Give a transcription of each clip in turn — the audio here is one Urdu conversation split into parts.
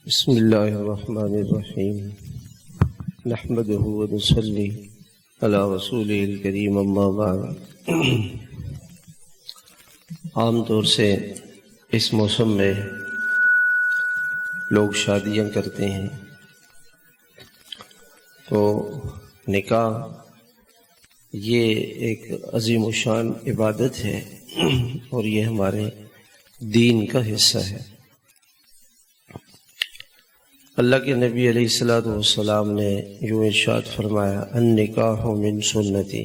بسم اللہ الرحمن الرحیم نحمده ونصلی علی رسولہ الکریم اما بعد۔ عام طور سے اس موسم میں لوگ شادیاں کرتے ہیں، تو نکاح یہ ایک عظیم الشان عبادت ہے اور یہ ہمارے دین کا حصہ ہے۔ اللہ کے نبی علیہ الصلوۃ والسلام نے یوں ارشاد فرمایا، النکاح من سنتی،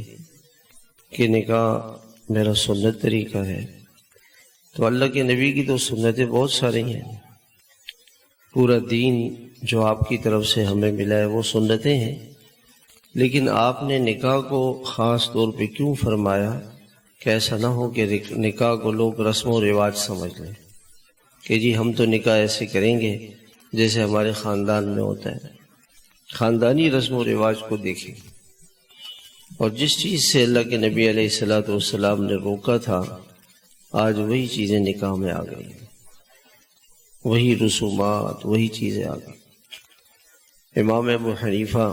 کہ نکاح میرا سنت طریقہ ہے۔ تو اللہ کے نبی کی تو سنتیں بہت ساری ہیں، پورا دین جو آپ کی طرف سے ہمیں ملا ہے وہ سنتیں ہیں، لیکن آپ نے نکاح کو خاص طور پہ کیوں فرمایا کہ ایسا نہ ہو کہ نکاح کو لوگ رسم و رواج سمجھ لیں کہ جی ہم تو نکاح ایسے کریں گے جیسے ہمارے خاندان میں ہوتا ہے۔ خاندانی رسم و رواج کو دیکھیں، اور جس چیز سے اللہ کے نبی علیہ الصلوۃ والسلام نے روکا تھا، آج وہی چیزیں نکاح میں آ گئی، وہی رسومات، وہی چیزیں آ گئی۔ امام ابو حنیفہ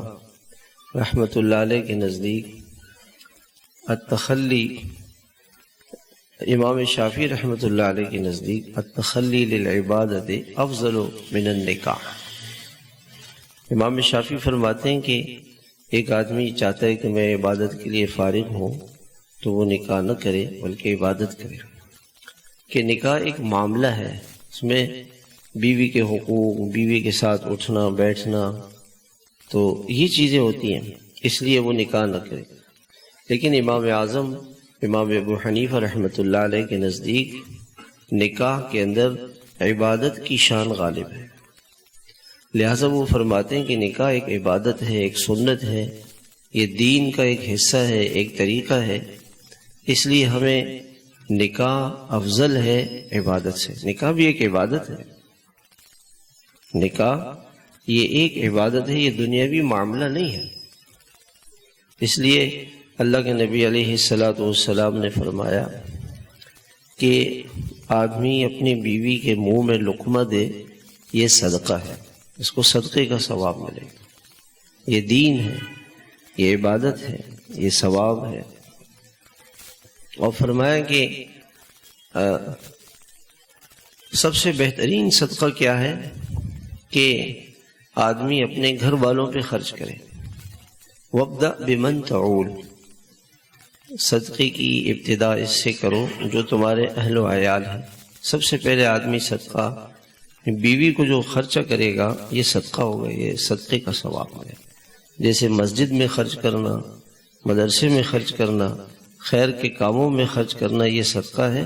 رحمۃ اللہ علیہ کے نزدیک التخلی، امام شافعی رحمۃ اللہ علیہ کے نزدیک التخلی للعبادت افضل من النکاح۔ امام شافعی فرماتے ہیں کہ ایک آدمی چاہتا ہے کہ میں عبادت کے لیے فارغ ہوں تو وہ نکاح نہ کرے بلکہ عبادت کرے، کہ نکاح ایک معاملہ ہے، اس میں بیوی کے حقوق، بیوی کے ساتھ اٹھنا بیٹھنا، تو یہ چیزیں ہوتی ہیں، اس لیے وہ نکاح نہ کرے۔ لیکن امام اعظم امام ابو حنیفہ رحمۃ اللہ علیہ کے نزدیک نکاح کے اندر عبادت کی شان غالب ہے، لہٰذا وہ فرماتے ہیں کہ نکاح ایک عبادت ہے، ایک سنت ہے، یہ دین کا ایک حصہ ہے، ایک طریقہ ہے، اس لیے ہمیں نکاح افضل ہے عبادت سے۔ نکاح بھی ایک عبادت ہے، نکاح یہ ایک عبادت ہے، یہ دنیاوی معاملہ نہیں ہے۔ اس لیے اللہ کے نبی علیہ الصلوۃ والسلام نے فرمایا کہ آدمی اپنی بیوی کے منہ میں لقمہ دے، یہ صدقہ ہے، اس کو صدقے کا ثواب ملے گا۔ یہ دین ہے، یہ عبادت ہے، یہ ثواب ہے۔ اور فرمایا کہ سب سے بہترین صدقہ کیا ہے کہ آدمی اپنے گھر والوں پہ خرچ کرے۔ وَابْدَأْ بِمَنْ تَعُولُ، صدقے کی ابتدا اس سے کرو جو تمہارے اہل و عیال ہیں۔ سب سے پہلے آدمی صدقہ، بیوی کو جو خرچہ کرے گا یہ صدقہ ہوگا، یہ صدقے کا ثواب ہے۔ جیسے مسجد میں خرچ کرنا، مدرسے میں خرچ کرنا، خیر کے کاموں میں خرچ کرنا یہ صدقہ ہے،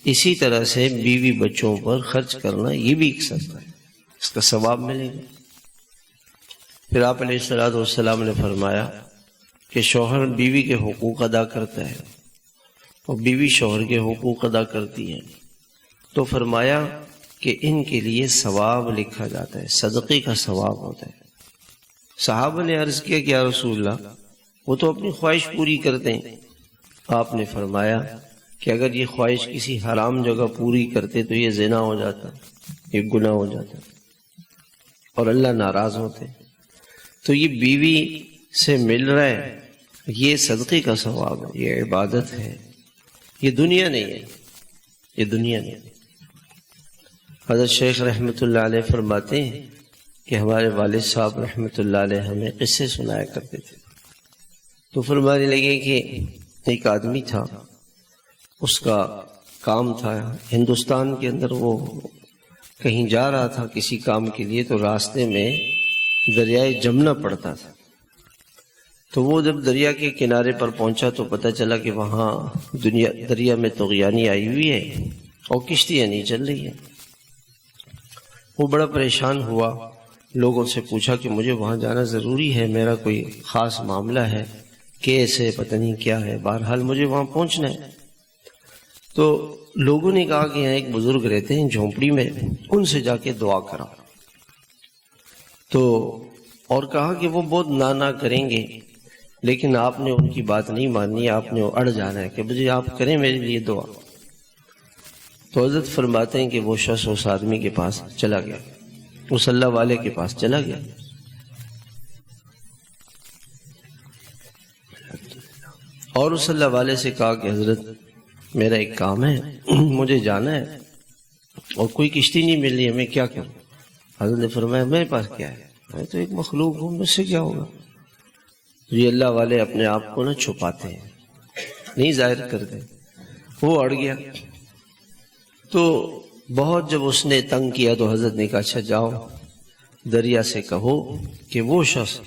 اسی طرح سے بیوی بچوں پر خرچ کرنا یہ بھی ایک صدقہ ہے، اس کا ثواب ملے گا۔ پھر آپ علیہ الصلوۃ والسلام نے فرمایا کہ شوہر بیوی کے حقوق ادا کرتا ہے اور بیوی شوہر کے حقوق ادا کرتی ہے، تو فرمایا کہ ان کے لیے ثواب لکھا جاتا ہے، صدقے کا ثواب ہوتا ہے۔ صحابہ نے عرض کیا کہ یا رسول اللہ، وہ تو اپنی خواہش پوری کرتے ہیں۔ آپ نے فرمایا کہ اگر یہ خواہش کسی حرام جگہ پوری کرتے تو یہ زنا ہو جاتا، یہ گناہ ہو جاتا اور اللہ ناراض ہوتے۔ تو یہ بیوی سے مل رہا ہے، یہ صدقے کا ثواب ہے، یہ عبادت ہے، یہ دنیا نہیں ہے، یہ دنیا نہیں ہے۔ حضرت شیخ رحمۃ اللہ علیہ فرماتے ہیں کہ ہمارے والد صاحب رحمۃ اللہ علیہ ہمیں قصے سنایا کرتے تھے، تو فرمانے لگے کہ ایک آدمی تھا، اس کا کام تھا ہندوستان کے اندر، وہ کہیں جا رہا تھا کسی کام کے لیے، تو راستے میں دریائے جمنا پڑتا تھا۔ تو وہ جب دریا کے کنارے پر پہنچا تو پتہ چلا کہ وہاں دریا میں طغیانی آئی ہوئی ہے اور کشتیاں نہیں چل رہی ہیں۔ وہ بڑا پریشان ہوا، لوگوں سے پوچھا کہ مجھے وہاں جانا ضروری ہے، میرا کوئی خاص معاملہ ہے، کیس ہے، پتہ نہیں کیا ہے، بہرحال مجھے وہاں پہنچنا ہے۔ تو لوگوں نے کہا کہ یہاں ایک بزرگ رہتے ہیں جھونپڑی میں، ان سے جا کے دعا کراؤ۔ تو اور کہا کہ وہ بہت نا کریں گے، لیکن آپ نے ان کی بات نہیں ماننی، آپ نے اڑ جانا ہے کہ مجھے آپ کریں میرے لیے دعا۔ تو حضرت فرماتے ہیں کہ وہ شخص اس آدمی کے پاس چلا گیا، مصلی والے کے پاس چلا گیا. اور مصلی والے سے کہا کہ حضرت میرا ایک کام ہے, مجھے جانا ہے اور کوئی کشتی نہیں مل رہی ہے, میں کیا کروں؟ حضرت نے فرمایا میرے پاس کیا ہے, میں تو ایک مخلوق ہوں, مجھ سے کیا ہوگا؟ یہ اللہ والے اپنے آپ کو نہ چھپاتے ہیں, نہیں ظاہر کرتے. وہ اڑ گیا. تو بہت جب اس نے تنگ کیا تو حضرت نے کہا اچھا جاؤ دریا سے کہو کہ وہ شخص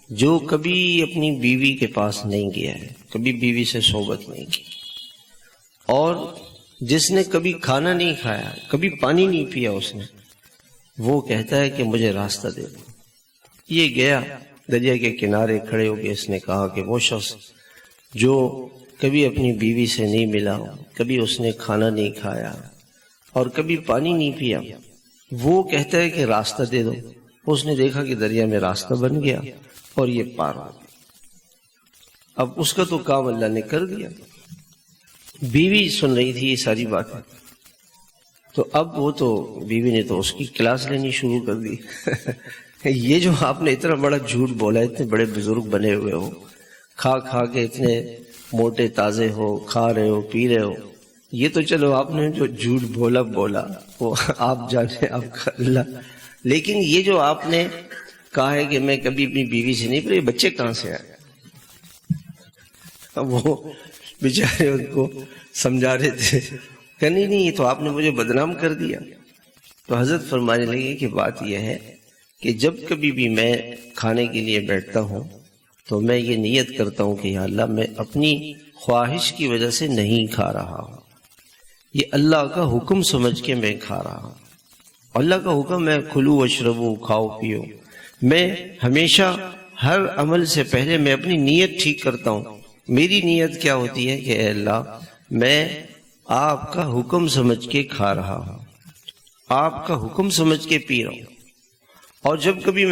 جو کبھی اپنی بیوی کے پاس نہیں گیا ہے, کبھی بیوی سے صحبت نہیں کی, اور جس نے کبھی کھانا نہیں کھایا, کبھی پانی نہیں پیا اس نے, وہ کہتا ہے کہ مجھے راستہ دے دو. یہ گیا دریا کے کنارے کھڑے ہو کے اس نے کہا کہ وہ شخص جو کبھی اپنی بیوی سے نہیں ملا, کبھی اس نے کھانا نہیں کھایا اور کبھی پانی نہیں پیا, وہ کہتا ہے کہ راستہ دے دو. اس نے دیکھا کہ دریا میں راستہ بن گیا اور یہ پار ہو گیا. اب اس کا تو کام اللہ نے کر دیا. بیوی سن رہی تھی یہ ساری باتیں, تو اب وہ تو بیوی نے تو اس کی کلاس لینی شروع کر دی. یہ جو آپ نے اتنا بڑا جھوٹ بولا, اتنے بڑے بزرگ بنے ہوئے ہو, کھا کھا کے اتنے موٹے تازے ہو, کھا رہے ہو پی رہے ہو, یہ تو چلو آپ نے جو جھوٹ بولا وہ آپ جانے آپ کا اللہ. لیکن یہ جو آپ نے کہا ہے کہ میں کبھی اپنی بیوی سے نہیں, پر یہ بچے کہاں سے آئے؟ اب وہ بیچارے ان کو سمجھا رہے تھے کہ نہیں یہ تو آپ نے مجھے بدنام کر دیا. تو حضرت فرمانے لگے کہ بات یہ ہے کہ جب کبھی بھی میں کھانے کے لیے بیٹھتا ہوں تو میں یہ نیت کرتا ہوں کہ یا اللہ میں اپنی خواہش کی وجہ سے نہیں کھا رہا ہوں, یہ اللہ کا حکم سمجھ کے میں کھا رہا ہوں. اللہ کا حکم ہے کھلو واشربو, کھاؤ پیو. میں ہمیشہ ہر عمل سے پہلے میں اپنی نیت ٹھیک کرتا ہوں. میری نیت کیا ہوتی ہے کہ اے اللہ میں آپ کا حکم سمجھ کے کھا رہا ہوں, آپ کا حکم سمجھ کے پی رہا ہوں. اور جب کبھی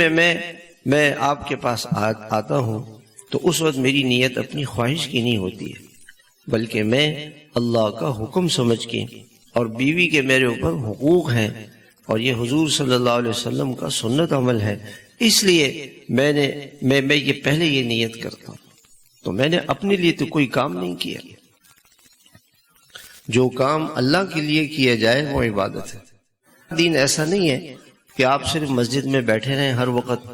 میں آپ کے پاس آتا ہوں تو اس وقت میری نیت اپنی خواہش کی نہیں ہوتی ہے, بلکہ میں اللہ کا حکم سمجھ کے, اور بیوی کے میرے اوپر حقوق ہیں اور یہ حضور صلی اللہ علیہ وسلم کا سنت عمل ہے, اس لیے میں یہ پہلے یہ نیت کرتا ہوں. تو میں نے اپنے لیے تو کوئی کام نہیں کیا. جو کام اللہ کے لیے کیا جائے وہ عبادت ہے. دین ایسا نہیں ہے کہ آپ صرف مسجد میں بیٹھے رہیں ہر وقت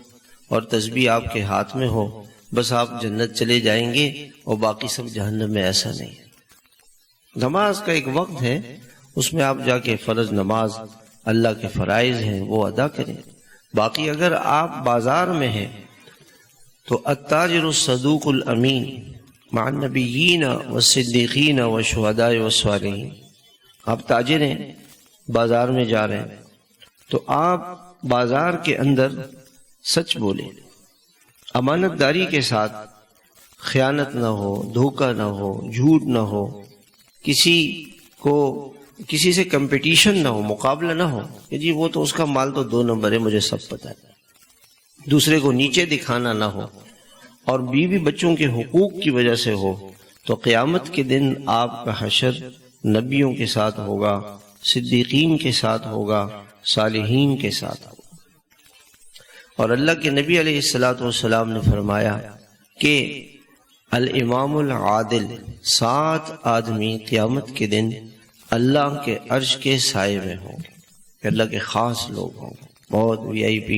اور تسبیح آپ کے ہاتھ میں ہو, بس آپ جنت چلے جائیں گے اور باقی سب جہنم میں. ایسا نہیں ہے. نماز کا ایک وقت ہے, اس میں آپ جا کے فرض نماز, اللہ کے فرائض ہیں وہ ادا کریں. باقی اگر آپ بازار میں ہیں تو التاجر الصدوق الامین مع النبیین والصدیقین والشہداء والصالحین. آپ تاجر ہیں, بازار میں جا رہے ہیں, تو آپ بازار کے اندر سچ بولیں, امانت داری کے ساتھ, خیانت نہ ہو, دھوکہ نہ ہو, جھوٹ نہ ہو, کسی سے کمپٹیشن نہ ہو, مقابلہ نہ ہو کہ جی وہ تو اس کا مال تو 2 نمبر ہے, مجھے سب پتہ ہے, دوسرے کو نیچے دکھانا نہ ہو, اور بیوی بچوں کے حقوق کی وجہ سے ہو. تو قیامت کے دن آپ کا حشر نبیوں کے ساتھ ہوگا, صدیقین کے ساتھ ہوگا, صالحین کے ساتھ ہوگا. اور اللہ کے نبی علیہ السلام نے فرمایا کہ الامام العادل, 7 آدمی قیامت کے دن اللہ کے عرش کے سائے میں ہوں گے, اللہ کے خاص لوگ ہوں گے, بہت VIP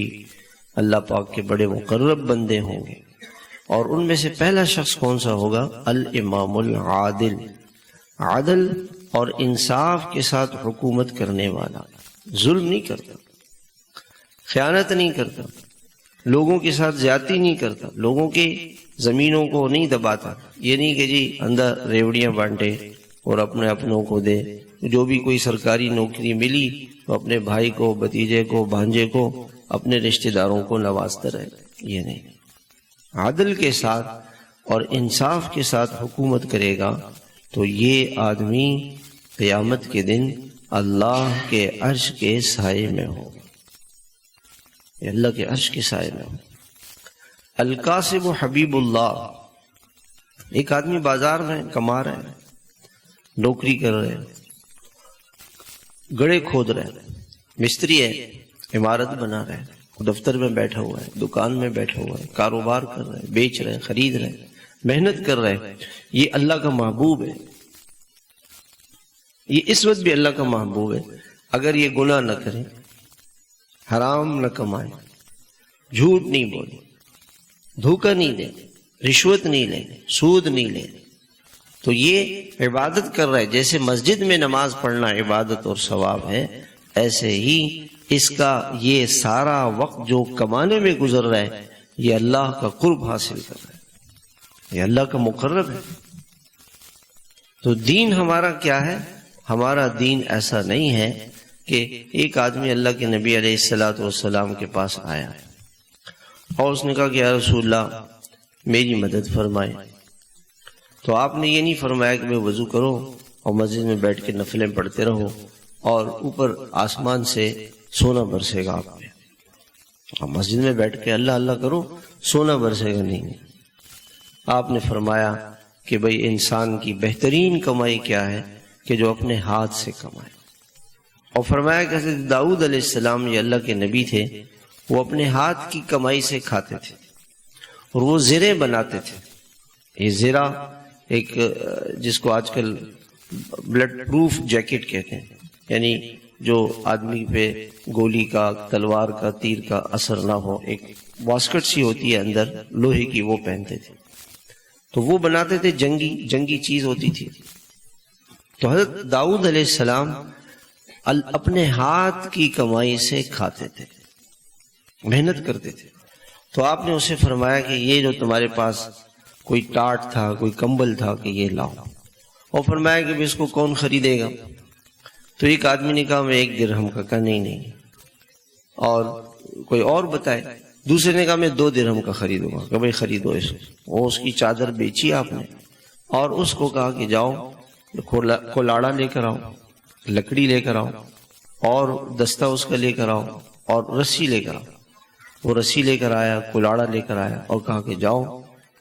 اللہ پاک کے بڑے مقرب بندے ہوں گے. اور ان میں سے پہلا شخص کون سا ہوگا؟ الامام العادل, عدل اور انصاف کے ساتھ حکومت کرنے والا, ظلم نہیں کرتا, خیانت نہیں کرتا, لوگوں کے ساتھ زیادتی نہیں کرتا, لوگوں کے زمینوں کو نہیں دباتا. یہ نہیں کہ جی اندر ریوڑیاں بانٹے اور اپنوں کو دے, جو بھی کوئی سرکاری نوکری ملی تو اپنے بھائی کو, بھتیجے کو, بھانجے کو, اپنے رشتہ داروں کو نوازتا رہے. یہ نہیں, عدل کے ساتھ اور انصاف کے ساتھ حکومت کرے گا تو یہ آدمی قیامت کے دن اللہ کے عرش کے سائے میں ہوگا, اللہ کے عرش کے سائے میں ہوگا. القاسب حبیب اللہ, ایک آدمی بازار میں کما رہے ہیں, نوکری کر رہے ہیں, گڑھے کھود رہے ہیں, مستری ہے, عمارت بنا رہا ہے، دفتر میں بیٹھا ہوا ہے، دکان میں بیٹھا ہوا ہے، کاروبار کر رہا ہے، بیچ رہا ہے، خرید رہا ہے، محنت کر رہا ہے، یہ اللہ کا محبوب ہے، یہ اس وقت بھی اللہ کا محبوب ہے۔ اگر یہ گناہ نہ کرے، حرام نہ کمائے، جھوٹ نہیں بولے، دھوکہ نہیں دے، رشوت نہیں لے، سود نہیں لے، تو یہ عبادت کر رہا ہے۔ جیسے مسجد میں نماز پڑھنا عبادت اور ثواب ہے، ایسے ہی اس کا یہ سارا وقت جو کمانے میں گزر رہا ہے، یہ اللہ کا قرب حاصل کر رہا ہے، یہ اللہ کا مقرب ہے۔ تو دین ہمارا کیا ہے؟ ہمارا دین ایسا نہیں ہے کہ ایک آدمی اللہ کے نبی علیہ الصلوۃ والسلام کے پاس آیا اور اس نے کہا کہ یا رسول اللہ میری مدد فرمائے، تو آپ نے یہ نہیں فرمایا کہ میں وضو کرو اور مسجد میں بیٹھ کے نفلیں پڑھتے رہو اور اوپر آسمان سے سونا برسے گا آپ پہ، مسجد میں بیٹھ کے اللہ اللہ کرو سونا برسے گا، نہیں۔ آپ نے فرمایا کہ بھئی انسان کی بہترین کمائی کیا ہے کہ جو اپنے ہاتھ سے کمائے، اور فرمایا کہ حضرت داؤد علیہ السلام یہ اللہ کے نبی تھے، وہ اپنے ہاتھ کی کمائی سے کھاتے تھے اور وہ زرے بناتے تھے۔ یہ زرہ ایک جس کو آج کل بلڈ پروف جیکٹ کہتے ہیں، یعنی جو آدمی پہ گولی کا، تلوار کا، تیر کا اثر نہ ہو، ایک واسکٹ سی ہوتی ہے اندر لوہے کی، وہ پہنتے تھے، تو وہ بناتے تھے، جنگی چیز ہوتی تھی۔ تو حضرت داؤد علیہ السلام اپنے ہاتھ کی کمائی سے کھاتے تھے، محنت کرتے تھے۔ تو آپ نے اسے فرمایا کہ یہ جو تمہارے پاس کوئی ٹاٹ تھا، کوئی کمبل تھا، کہ یہ لاؤ، اور فرمایا کہ اس کو کون خریدے گا؟ تو ایک آدمی نے کہا میں 1 درہم کا، کہا نہیں، اور کوئی اور بتائے، دوسرے نے کہا میں 2 درہم کا خریدوں گا، کہ بھائی خریدو اس کو۔ وہ اس کی چادر بیچی آپ نے اور اس کو کہا کہ جاؤ کولاڑا لے کر آؤ، لکڑی لے کر آؤ، اور دستہ اس کا لے کر آؤ، اور رسی لے کر آؤ۔ وہ رسی لے کر آیا، کولاڑا لے کر آیا، اور کہا کہ جاؤ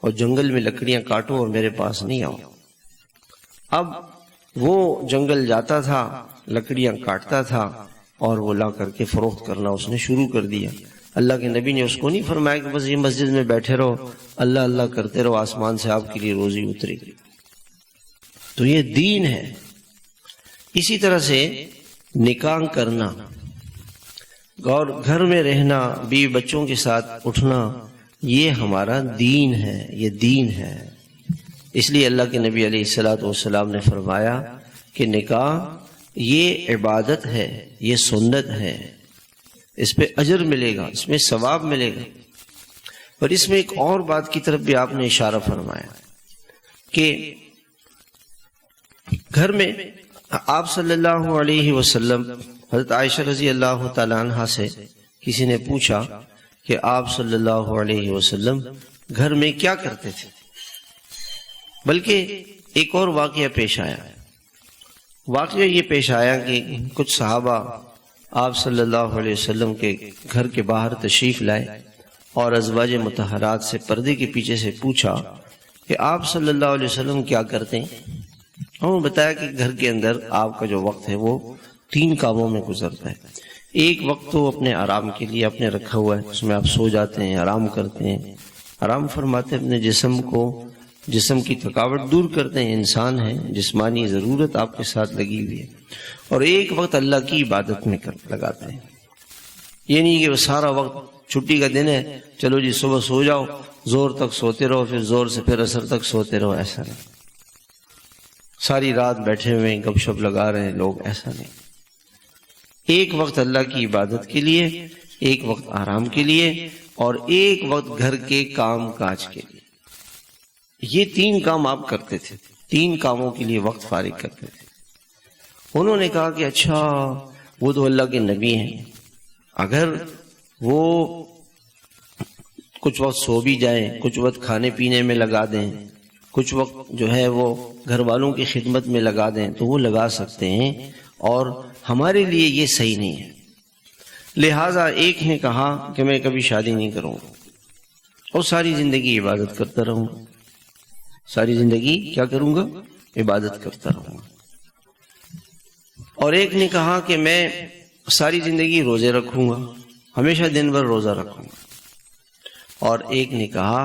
اور جنگل میں لکڑیاں کاٹو اور میرے پاس نہیں آؤ۔ اب وہ جنگل جاتا تھا، لکڑیاں کاٹتا تھا، اور وہ لا کر کے فروخت کرنا اس نے شروع کر دیا۔ اللہ کے نبی نے اس کو نہیں فرمایا کہ بس یہ مسجد میں بیٹھے رہو، اللہ اللہ کرتے رہو، آسمان سے آپ کے لیے روزی اترے گی۔ تو یہ دین ہے۔ اسی طرح سے نکاح کرنا اور گھر میں رہنا، بیوی بچوں کے ساتھ اٹھنا، یہ ہمارا دین ہے، یہ دین ہے۔ اس لیے اللہ کے نبی علیہ الصلوۃ والسلام نے فرمایا کہ نکاح یہ عبادت ہے، یہ سنت ہے، اس پہ اجر ملے گا، اس میں ثواب ملے گا۔ اور اس میں ایک اور بات کی طرف بھی آپ نے اشارہ فرمایا کہ گھر میں آپ صلی اللہ علیہ وسلم، حضرت عائشہ رضی اللہ تعالی عنہ سے کسی نے پوچھا کہ آپ صلی اللہ علیہ وسلم گھر میں کیا کرتے تھے، بلکہ ایک اور واقعہ پیش آیا۔ واقعہ یہ پیش آیا کہ کچھ صحابہ آپ صلی اللہ علیہ وسلم کے گھر کے باہر تشریف لائے اور ازواج مطہرات سے پردے کے پیچھے سے پوچھا کہ آپ صلی اللہ علیہ وسلم کیا کرتے ہیں۔ انہوں نے بتایا کہ گھر کے اندر آپ کا جو وقت ہے وہ 3 کاموں میں گزرتا ہے۔ ایک وقت تو اپنے آرام کے لیے آپ نے رکھا ہوا ہے، اس میں آپ سو جاتے ہیں، آرام کرتے ہیں، آرام فرماتے ہیں، اپنے جسم کی تھکاوٹ دور کرتے ہیں، انسان ہے، جسمانی ضرورت آپ کے ساتھ لگی ہوئی ہے۔ اور ایک وقت اللہ کی عبادت میں لگاتے ہیں۔ یہ نہیں کہ وہ سارا وقت چھٹی کا دن ہے، چلو جی صبح سو جاؤ، زور تک سوتے رہو، پھر زور سے پھر عصر تک سوتے رہو، ایسا نہیں۔ ساری رات بیٹھے ہوئے گپ شپ لگا رہے ہیں لوگ، ایسا نہیں۔ ایک وقت اللہ کی عبادت کے لیے، ایک وقت آرام کے لیے، اور ایک وقت گھر کے کام کاج کے لیے۔ یہ 3 کام آپ کرتے تھے، 3 کاموں کے لیے وقت فارغ کرتے تھے۔ انہوں نے کہا کہ اچھا وہ تو اللہ کے نبی ہیں، اگر وہ کچھ وقت سو بھی جائیں، کچھ وقت کھانے پینے میں لگا دیں، کچھ وقت جو ہے وہ گھر والوں کی خدمت میں لگا دیں تو وہ لگا سکتے ہیں، اور ہمارے لیے یہ صحیح نہیں ہے۔ لہٰذا ایک نے کہا کہ میں کبھی شادی نہیں کروں گا اور ساری زندگی عبادت کرتا رہوں گا، ساری زندگی کیا کروں گا؟ عبادت کرتا رہوں گا۔ اور ایک نے کہا کہ میں ساری زندگی روزے رکھوں گا ہمیشہ دن بھر روزہ رکھوں گا، اور ایک نے کہا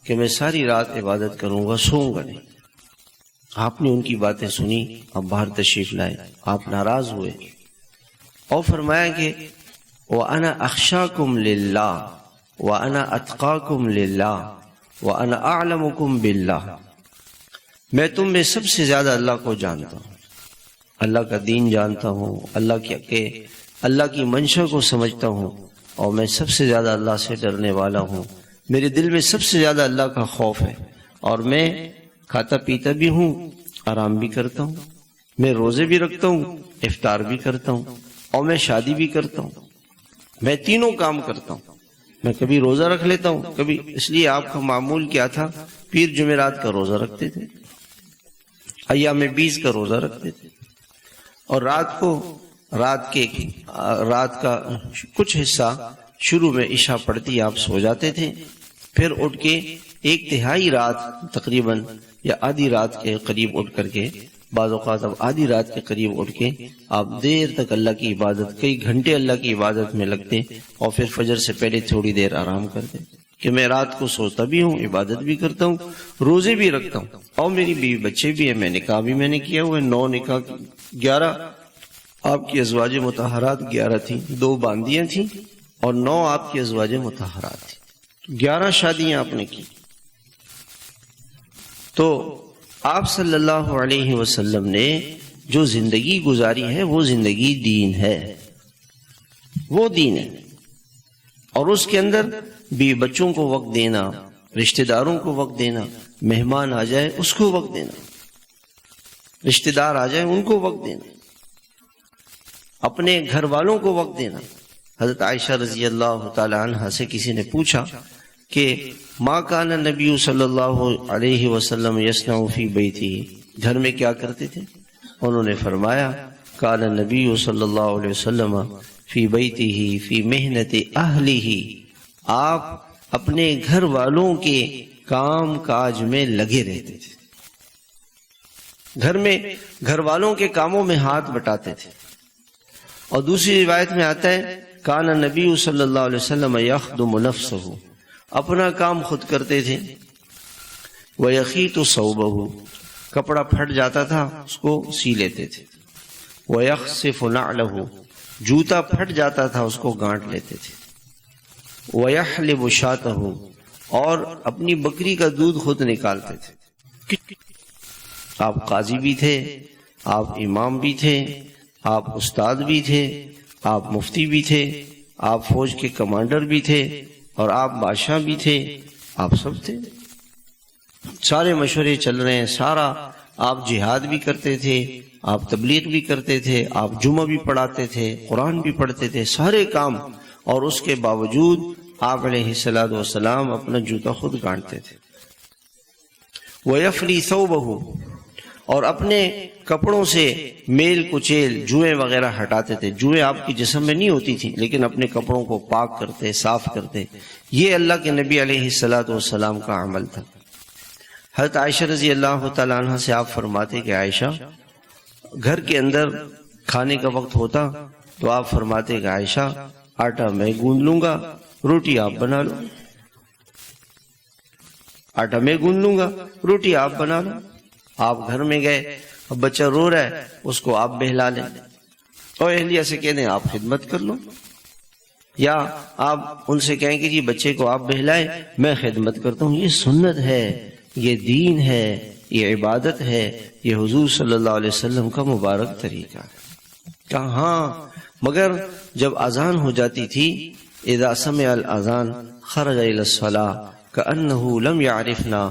کہ میں ساری رات عبادت کروں گا، سوؤں گا نہیں۔ آپ نے ان کی باتیں سنی، آپ باہر تشریف لائے، آپ ناراض ہوئے اور فرمایا کہ وَأَنَا أَخْشَاكُمْ لِلَّهِ وَأَنَا أَتْقَاكُمْ لِلَّهِ وَأَنَا أَعْلَمُكُمْ بِاللَّهِ، میں تم میں سب سے زیادہ اللہ کو جانتا ہوں، اللہ کا دین جانتا ہوں، اللہ کی منشا کو سمجھتا ہوں، اور میں سب سے زیادہ اللہ سے ڈرنے والا ہوں، میرے دل میں سب سے زیادہ اللہ کا خوف ہے، اور میں کھاتا پیتا بھی ہوں، آرام بھی کرتا ہوں، میں روزے بھی رکھتا ہوں، افطار بھی کرتا ہوں، اور میں شادی بھی کرتا ہوں، میں تینوں کام کرتا ہوں۔ میں کبھی روزہ رکھ لیتا ہوں، کبھی اس لیے آپ کا معمول کیا تھا، پیر جمعرات کا روزہ رکھتے تھے، ایام 20 کا روزہ رکھتے تھے، اور رات کا کچھ حصہ شروع میں عشاء پڑتی آپ سو جاتے تھے، پھر اٹھ کے 1/3 رات تقریباً یا آدھی رات کے قریب اٹھ کر کے، بعض اوقات اب آدھی رات کے قریب اٹھ کے آپ دیر تک اللہ کی عبادت، کئی گھنٹے اللہ کی عبادت میں لگتے، اور پھر فجر سے پہلے تھوڑی دیر آرام کرتے کہ میں رات کو سوتا بھی ہوں، عبادت بھی کرتا ہوں، روزے بھی رکھتا ہوں، اور میری بیوی بچے بھی ہیں، میں نکاح بھی میں نے کیا ہوا ہے، 9 نکاح، 11 آپ کی ازواج مطہرات 11 تھیں، 2 باندیاں تھیں اور 9 آپ کی ازواج مطہرات تھیں، 11 شادیاں آپ نے کی۔ تو آپ صلی اللہ علیہ وسلم نے جو زندگی گزاری ہے وہ زندگی دین ہے، وہ دین ہے، اور اس کے اندر بیوی بچوں کو وقت دینا، رشتہ داروں کو وقت دینا، مہمان آ جائے اس کو وقت دینا، رشتہ دار آ جائے ان کو وقت دینا، اپنے گھر والوں کو وقت دینا۔ حضرت عائشہ رضی اللہ تعالی عنہا سے کسی نے پوچھا کہ ما کان النبی صلی اللہ علیہ وسلم یصنع فی بیتہ، گھر میں کیا کرتے تھے؟ انہوں نے فرمایا کان النبی صلی اللہ علیہ وسلم فی بیتہ فی محنت اہلہ، آپ اپنے گھر والوں کے کام کاج میں لگے رہتے تھے، گھر میں گھر والوں کے کاموں میں ہاتھ بٹاتے تھے۔ اور دوسری روایت میں آتا ہے کان النبی صلی اللہ علیہ وسلم یخدم نفسہ، اپنا کام خود کرتے تھے، وَيَخِيطُ ثَوْبَهُ، کپڑا پھٹ جاتا تھا اس کو سی لیتے تھے، وَيَخْصِفُ نَعْلَهُ، جوتا پھٹ جاتا تھا اس کو گانٹ لیتے تھے، وَيَحْلِبُ شَاتَهُ، اور اپنی بکری کا دودھ خود نکالتے تھے۔ آپ قاضی بھی تھے، آپ امام بھی تھے، آپ استاد بھی تھے، آپ مفتی بھی تھے، آپ فوج کے کمانڈر بھی تھے، اور آپ بادشاہ بھی تھے، آپ سب تھے، سارے مشورے چل رہے ہیں، سارا آپ جہاد بھی کرتے تھے، آپ تبلیغ بھی کرتے تھے، آپ جمعہ بھی پڑھاتے تھے، قرآن بھی پڑھتے تھے، سارے کام، اور اس کے باوجود آپ علیہ الصلوۃ والسلام اپنا جوتا خود گانٹتے تھے۔ وَيَفْلِي ثَوْبَهُ، اور اپنے کپڑوں سے میل کچیل جوئیں وغیرہ ہٹاتے تھے، جوئیں آپ کی جسم میں نہیں ہوتی تھی لیکن اپنے کپڑوں کو پاک کرتے، صاف کرتے، یہ اللہ کے نبی علیہ الصلوۃ والسلام کا عمل تھا۔ حضرت عائشہ رضی اللہ تعالیٰ عنہ سے آپ فرماتے کہ عائشہ، گھر کے اندر کھانے کا وقت ہوتا تو آپ فرماتے کہ عائشہ آٹا میں گوندھ لوں گا، روٹی آپ بنا لو، آٹا میں گوندھ لوں گا، روٹی آپ بنا لو۔ آپ گھر میں گئے، اب بچہ رو رہا ہے، اس کو آپ بہلا لیں، اور اہلیہ سے کہہ دیں آپ خدمت کر لو، یا آپ ان سے کہیں کہ جی بچے کو آپ بہلائیں، میں خدمت کرتا ہوں۔ یہ سنت ہے، یہ دین ہے، یہ عبادت ہے، یہ حضور صلی اللہ علیہ وسلم کا مبارک طریقہ ہے۔ کہاں مگر جب اذان ہو جاتی تھی، اذا سمع الاذان خرج الی الصلاۃ کأنہ لم یعرفنا،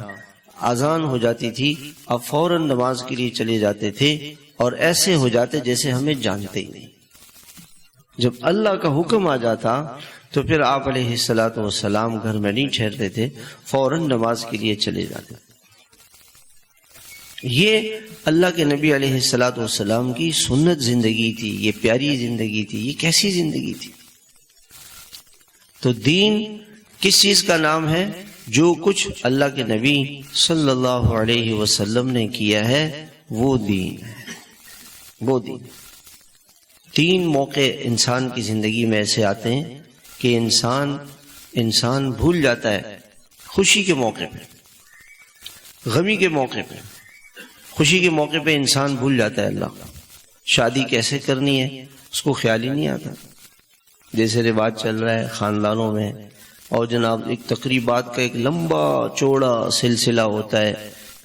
اذان ہو جاتی تھی اب فوراً نماز کے لیے چلے جاتے تھے، اور ایسے ہو جاتے جیسے ہمیں جانتے ہی نہیں۔ جب اللہ کا حکم آ جاتا تو پھر آپ علیہ الصلوۃ والسلام گھر میں نہیں ٹھہرتے تھے، فوراً نماز کے لیے چلے جاتے۔ یہ اللہ کے نبی علیہ الصلوۃ والسلام کی سنت زندگی تھی، یہ پیاری زندگی تھی، یہ کیسی زندگی تھی؟ تو دین کس چیز کا نام ہے؟ جو کچھ اللہ کے نبی صلی اللہ علیہ وسلم نے کیا ہے وہ دین ہے، وہ دین۔ 3 موقع انسان کی زندگی میں ایسے آتے ہیں کہ انسان بھول جاتا ہے خوشی کے موقع پہ، غمی کے موقع پہ، خوشی کے موقع پہ انسان بھول جاتا ہے اللہ۔ شادی کیسے کرنی ہے اس کو خیال ہی نہیں آتا، جیسے رواج چل رہا ہے خاندانوں میں، اور جناب ایک تقریبات کا ایک لمبا چوڑا سلسلہ ہوتا ہے،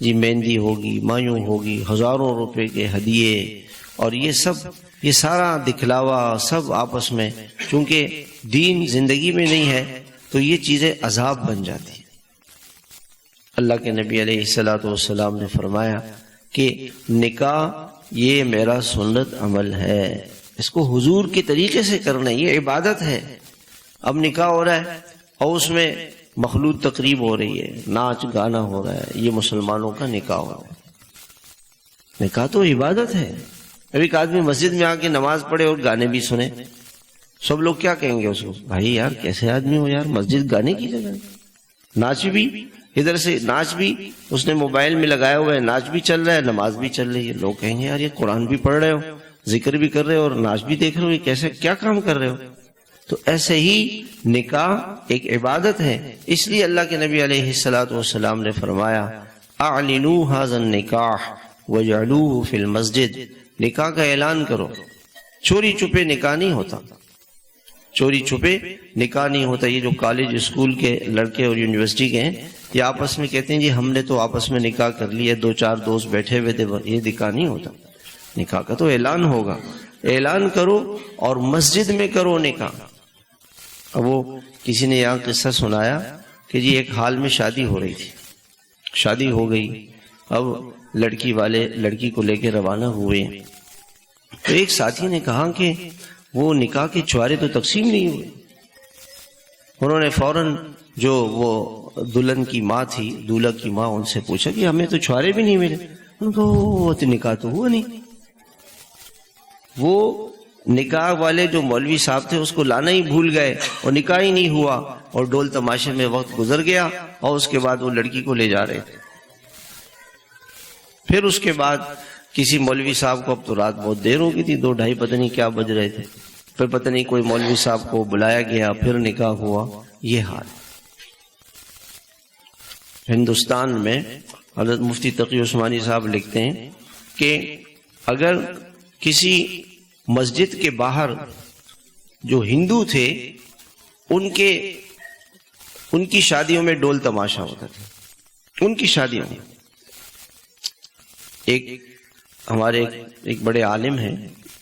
جی مہندی ہوگی، مایوں ہوگی، ہزاروں روپے کے ہدیے، اور یہ سارا دکھلاوا سب آپس میں، چونکہ دین زندگی میں نہیں ہے تو یہ چیزیں عذاب بن جاتی ہیں۔ اللہ کے نبی علیہ الصلوۃ والسلام نے فرمایا کہ نکاح یہ میرا سنت عمل ہے، اس کو حضور کے طریقے سے کرنا ہے، یہ عبادت ہے۔ اب نکاح ہو رہا ہے اور اس میں مخلوط تقریب ہو رہی ہے، ناچ گانا ہو رہا ہے، یہ مسلمانوں کا نکاح ہو رہا ہے۔ نکاح تو عبادت ہے۔ اب ایک آدمی مسجد میں آ کے نماز پڑھے اور گانے بھی سنے، سب لوگ کیا کہیں گے اس کو؟ بھائی یار کیسے آدمی ہو یار، مسجد گانے کی جگہ، ناچ بھی ادھر سے، ناچ بھی اس نے موبائل میں لگایا ہوا ہے، ناچ بھی چل رہا ہے، نماز بھی چل رہی ہے۔ لوگ کہیں گے یار یہ قرآن بھی پڑھ رہے ہو، ذکر بھی کر رہے ہو اور ناچ بھی دیکھ رہے ہو، یہ کیسے کیا کام کر رہے ہو؟ تو ایسے ہی نکاح ایک عبادت ہے، اس لیے اللہ کے نبی علیہ الصلوۃ والسلام نے فرمایا اعلنوا هذا النکاح وجعلوه فی المسجد، نکاح کا اعلان کرو، چوری چھپے نکاح نہیں ہوتا، چوری چھپے نکاح نہیں ہوتا۔ یہ جو کالج اسکول کے لڑکے اور یونیورسٹی کے ہیں یہ آپس میں کہتے ہیں جی ہم نے تو آپس میں نکاح کر لیا، دو چار دوست بیٹھے ہوئے تھے، یہ نکاح نہیں ہوتا۔ نکاح کا تو اعلان ہوگا، اعلان کرو اور مسجد میں کرو نکاح۔ اب وہ کسی نے یہاں قصہ سنایا کہ جی ایک حال میں شادی ہو رہی تھی، شادی ہو گئی، اب لڑکی والے لڑکی کو لے کے روانہ ہوئے، تو ایک ساتھی نے کہا کہ وہ نکاح کے چھوارے تو تقسیم نہیں ہوئے۔ انہوں نے فوراً جو وہ دلہن کی ماں تھی، دولہا کی ماں، ان سے پوچھا کہ ہمیں تو چھوارے بھی نہیں ملے۔ ان کو وہ نکاح تو ہوا نہیں۔ وہ نکاح والے جو مولوی صاحب تھے اس کو لانا ہی بھول گئے اور نکاح ہی نہیں ہوا، اور ڈول تماشے میں وقت گزر گیا، اور اس کے بعد وہ لڑکی کو لے جا رہے تھے۔ پھر اس کے بعد کسی مولوی صاحب کو، اب تو رات بہت دیر ہو گئی تھی، 2-2:30 پتہ نہیں کیا بج رہے تھے، پھر پتہ نہیں کوئی مولوی صاحب کو بلایا گیا، پھر نکاح ہوا۔ یہ حال ہندوستان میں حضرت مفتی تقی عثمانی صاحب لکھتے ہیں کہ اگر کسی مسجد کے باہر جو ہندو تھے ان کی شادیوں میں ڈول تماشا ہوتا تھا، ان کی شادیوں میں۔ ہمارے ایک بڑے عالم ہیں،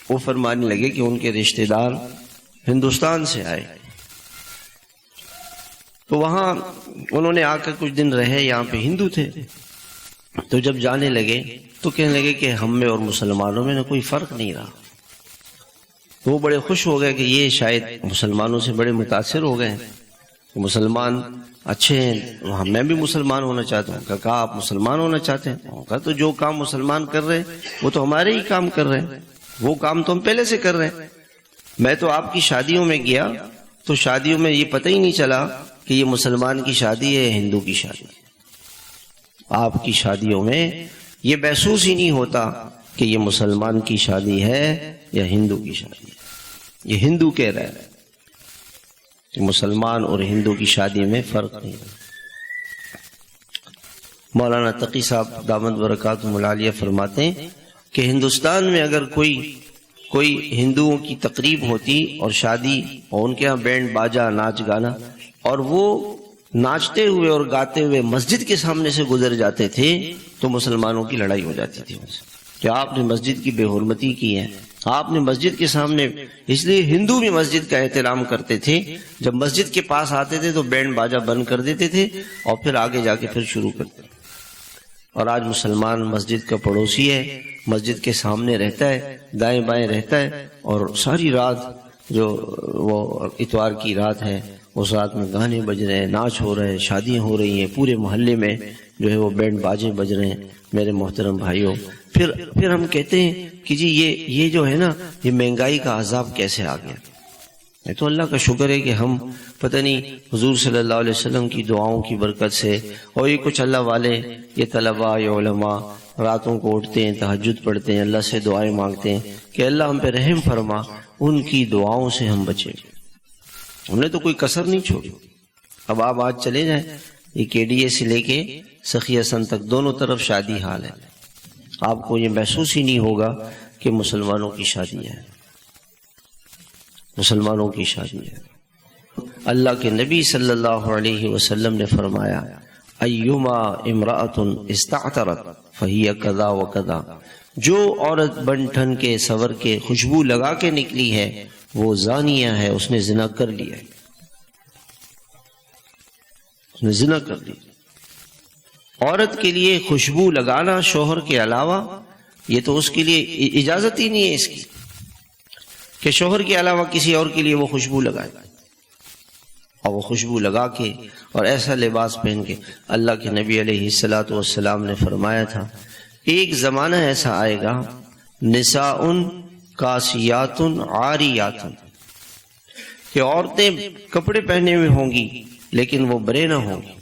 وہ فرمانے لگے کہ ان کے رشتہ دار ہندوستان سے آئے، تو وہاں انہوں نے آ کر کچھ دن رہے، یہاں پہ ہندو تھے، تو جب جانے لگے تو کہنے لگے کہ ہم میں اور مسلمانوں میں نہ کوئی فرق نہیں رہا۔ تو وہ بڑے خوش ہو گئے کہ یہ شاید مسلمانوں سے بڑے متاثر ہو گئے ہیں، مسلمان اچھے ہیں، میں بھی مسلمان ہونا چاہتا ہوں۔ کہا آپ مسلمان ہونا چاہتے ہیں؟ کہا تو جو کام مسلمان کر رہے ہیں وہ تو ہمارے ہی کام کر رہے ہیں، وہ کام تو ہم پہلے سے کر رہے ہیں۔ میں تو آپ کی شادیوں میں گیا تو شادیوں میں یہ پتہ ہی نہیں چلا کہ یہ مسلمان کی شادی ہے ہندو کی شادی۔ آپ کی شادیوں میں یہ محسوس ہی نہیں ہوتا کہ یہ مسلمان کی شادی ہے یا ہندو کی شادی ہے۔ یہ ہندو کہہ رہا ہے کہ مسلمان اور ہندو کی شادی میں فرق نہیں ہے۔ مولانا تقی صاحب دامت برکاتہم العالیہ فرماتے ہیں کہ ہندوستان میں اگر کوئی ہندوؤں کی تقریب ہوتی اور شادی، اور ان کے ہاں بینڈ باجا ناچ گانا، اور وہ ناچتے ہوئے اور گاتے ہوئے مسجد کے سامنے سے گزر جاتے تھے تو مسلمانوں کی لڑائی ہو جاتی تھی ان سے کہ آپ نے مسجد کی بے حرمتی کی ہے، آپ نے مسجد کے سامنے۔ اس لیے ہندو بھی مسجد کا احترام کرتے تھے، جب مسجد کے پاس آتے تھے تو بینڈ باجا بند کر دیتے تھے اور پھر آگے جا کے پھر شروع کرتے۔ اور آج مسلمان مسجد کا پڑوسی ہے، مسجد کے سامنے رہتا ہے، دائیں بائیں رہتا ہے، اور ساری رات جو وہ اتوار کی رات ہے اس رات میں گانے بج رہے ہیں، ناچ ہو رہے ہیں، شادیاں ہو رہی ہیں، پورے محلے میں جو ہے وہ بینڈ باجے بج رہے ہیں۔ میرے محترم بھائیوں، پھر ہم کہتے ہیں کہ جی یہ جو ہے نا، یہ مہنگائی کا عذاب کیسے آ گیا؟ یہ تو اللہ کا شکر ہے کہ ہم پتہ نہیں حضور صلی اللہ علیہ وسلم کی دعاؤں کی برکت سے، اور یہ کچھ اللہ والے، یہ طلباء، یہ علماء راتوں کو اٹھتے ہیں، تہجد پڑھتے ہیں، اللہ سے دعائیں مانگتے ہیں کہ اللہ ہم پہ رحم فرما، ان کی دعاؤں سے ہم بچے۔ ہم نے تو کوئی کسر نہیں چھوڑی۔ اب آپ آج چلے جائیں، یہ KDA سے لے کے سخی حسن تک دونوں طرف شادی حال ہے، آپ کو یہ محسوس ہی نہیں ہوگا کہ مسلمانوں کی شادی ہے، مسلمانوں کی شادی ہے۔ اللہ کے نبی صلی اللہ علیہ وسلم نے فرمایا ایما امرأۃ استعطرت فہی کذا و کذا، جو عورت بن ٹھن کے سور کے خوشبو لگا کے نکلی ہے وہ زانیہ ہے، اس نے زنا کر لیا ہے، اس نے زنا کر لیا۔ عورت کے لیے خوشبو لگانا شوہر کے علاوہ، یہ تو اس کے لیے اجازت ہی نہیں ہے اس کی کہ شوہر کے علاوہ کسی اور کے لیے وہ خوشبو لگائے، اور وہ خوشبو لگا کے اور ایسا لباس پہن کے۔ اللہ کے نبی علیہ الصلوۃ والسلام نے فرمایا تھا ایک زمانہ ایسا آئے گا نساء کاسیات عاریات، کہ عورتیں کپڑے پہنے ہوئے ہوں گی لیکن وہ برے نہ ہوں گی۔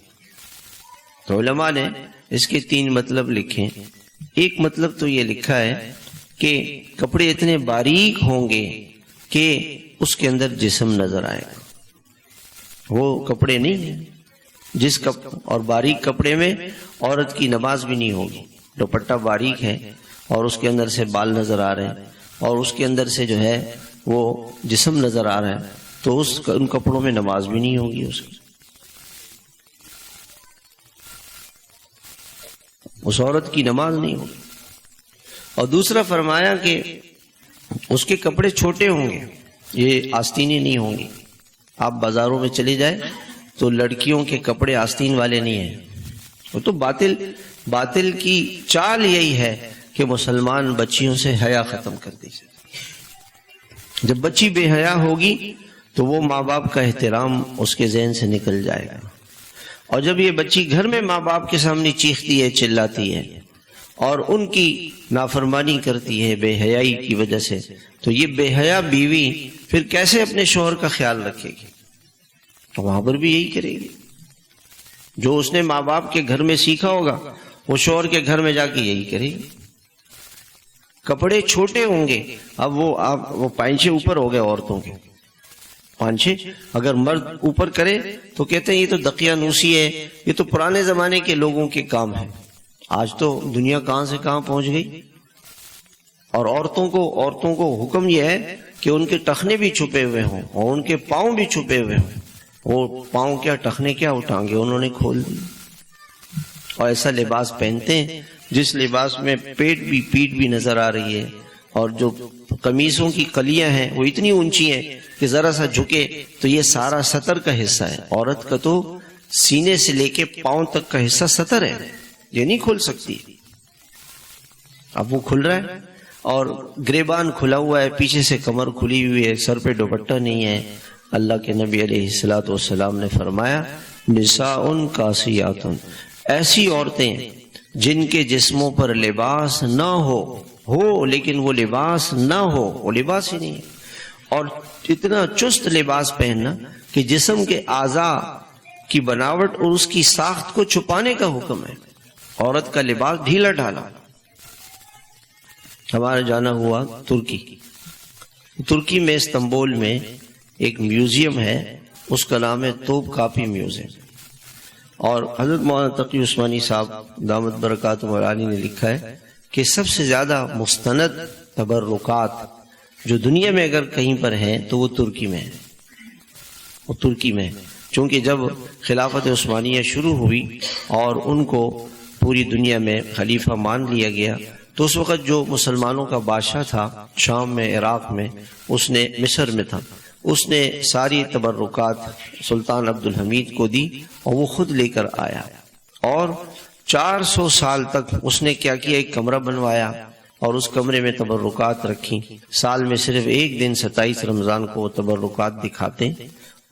تو علماء نے اس کے 3 مطلب لکھے۔ ایک مطلب تو یہ لکھا ہے کہ کپڑے اتنے باریک ہوں گے کہ اس کے اندر جسم نظر آئے گا، وہ کپڑے نہیں ہیں جس اور باریک کپڑے میں عورت کی نماز بھی نہیں ہوگی، دوپٹہ باریک ہے اور اس کے اندر سے بال نظر آ رہے ہیں اور اس کے اندر سے جو ہے وہ جسم نظر آ رہا ہے، تو ان کپڑوں میں نماز بھی نہیں ہوگی اس عورت کی نماز نہیں ہوگی۔ اور دوسرا فرمایا کہ اس کے کپڑے چھوٹے ہوں گے، یہ آستینیں نہیں ہوں گی۔ آپ بازاروں میں چلے جائیں تو لڑکیوں کے کپڑے آستین والے نہیں ہیں، وہ تو باطل کی چال یہی ہے کہ مسلمان بچیوں سے حیا ختم کر دیجیے۔ جب بچی بے حیا ہوگی تو وہ ماں باپ کا احترام اس کے ذہن سے نکل جائے گا، اور جب یہ بچی گھر میں ماں باپ کے سامنے چیختی ہے، چلاتی ہے اور ان کی نافرمانی کرتی ہے بے حیائی کی وجہ سے، تو یہ بے حیا بیوی پھر کیسے اپنے شوہر کا خیال رکھے گی؟ وہاں پر بھی یہی کرے گی جو اس نے ماں باپ کے گھر میں سیکھا ہوگا، وہ شوہر کے گھر میں جا کے یہی کرے گی۔ کپڑے چھوٹے ہوں گے، اب وہ پائنچے اوپر ہو گئے عورتوں کے، پانچے اگر مرد اوپر کرے تو کہتے ہیں یہ تو دقیانوسی ہے، یہ تو پرانے زمانے کے لوگوں کے کام ہے۔ آج تو دنیا کہاں سے کہاں پہنچ گئی، اور عورتوں کو حکم یہ ہے کہ ان کے ٹخنے بھی چھپے ہوئے ہوں اور ان کے پاؤں بھی چھپے ہوئے ہوں۔ وہ پاؤں کیا ٹخنے کیا اٹھانگے انہوں نے کھول دی، اور ایسا لباس پہنتے ہیں جس لباس میں پیٹ بھی نظر آ رہی ہے، اور جو قمیصوں کی کلیاں ہیں وہ اتنی اونچی ہیں کہ ذرا سا جھکے تو یہ سارا سطر کا حصہ ہے۔ عورت کا تو سینے سے لے کے پاؤں تک کا حصہ سطر ہے، یہ نہیں کھل سکتی۔ اب وہ کھل رہا ہے اور گریبان کھلا ہوا ہے، پیچھے سے کمر کھلی ہوئی ہے، سر پہ دوپٹہ نہیں ہے۔ اللہ کے نبی علیہ الصلوۃ والسلام نے فرمایا نساء کاسیات، ایسی عورتیں جن کے جسموں پر لباس نہ ہو لیکن وہ لباس نہ ہو، وہ لباس ہی نہیں ہے، اور اتنا چست لباس پہننا کہ جسم کے اعضاء کی بناوٹ اور اس کی ساخت کو چھپانے کا حکم ہے۔ عورت کا لباس ڈھیلا ڈھالا۔ ہمارا جانا ہوا ترکی میں استنبول میں ایک میوزیم ہے، اس کا نام ہے توپ کاپی میوزیم، اور حضرت مولانا تقی عثمانی صاحب دامت برکاتہ عالی نے لکھا ہے کہ سب سے زیادہ مستند تبرکات جو دنیا میں اگر کہیں پر ہیں تو وہ ترکی میں ہے، وہ ترکی میں ہے۔ چونکہ جب خلافت عثمانیہ شروع ہوئی اور ان کو پوری دنیا میں خلیفہ مان لیا گیا، تو اس وقت جو مسلمانوں کا بادشاہ تھا شام میں، عراق میں، اس نے مصر میں تھا، اس نے ساری تبرکات سلطان عبد الحمید کو دی اور وہ خود لے کر آیا، اور 400 سال تک اس نے کیا کیا، ایک کمرہ بنوایا اور اس کمرے میں تبرکات رکھی۔ سال میں صرف ایک دن 27 رمضان کو وہ تبرکات دکھاتے،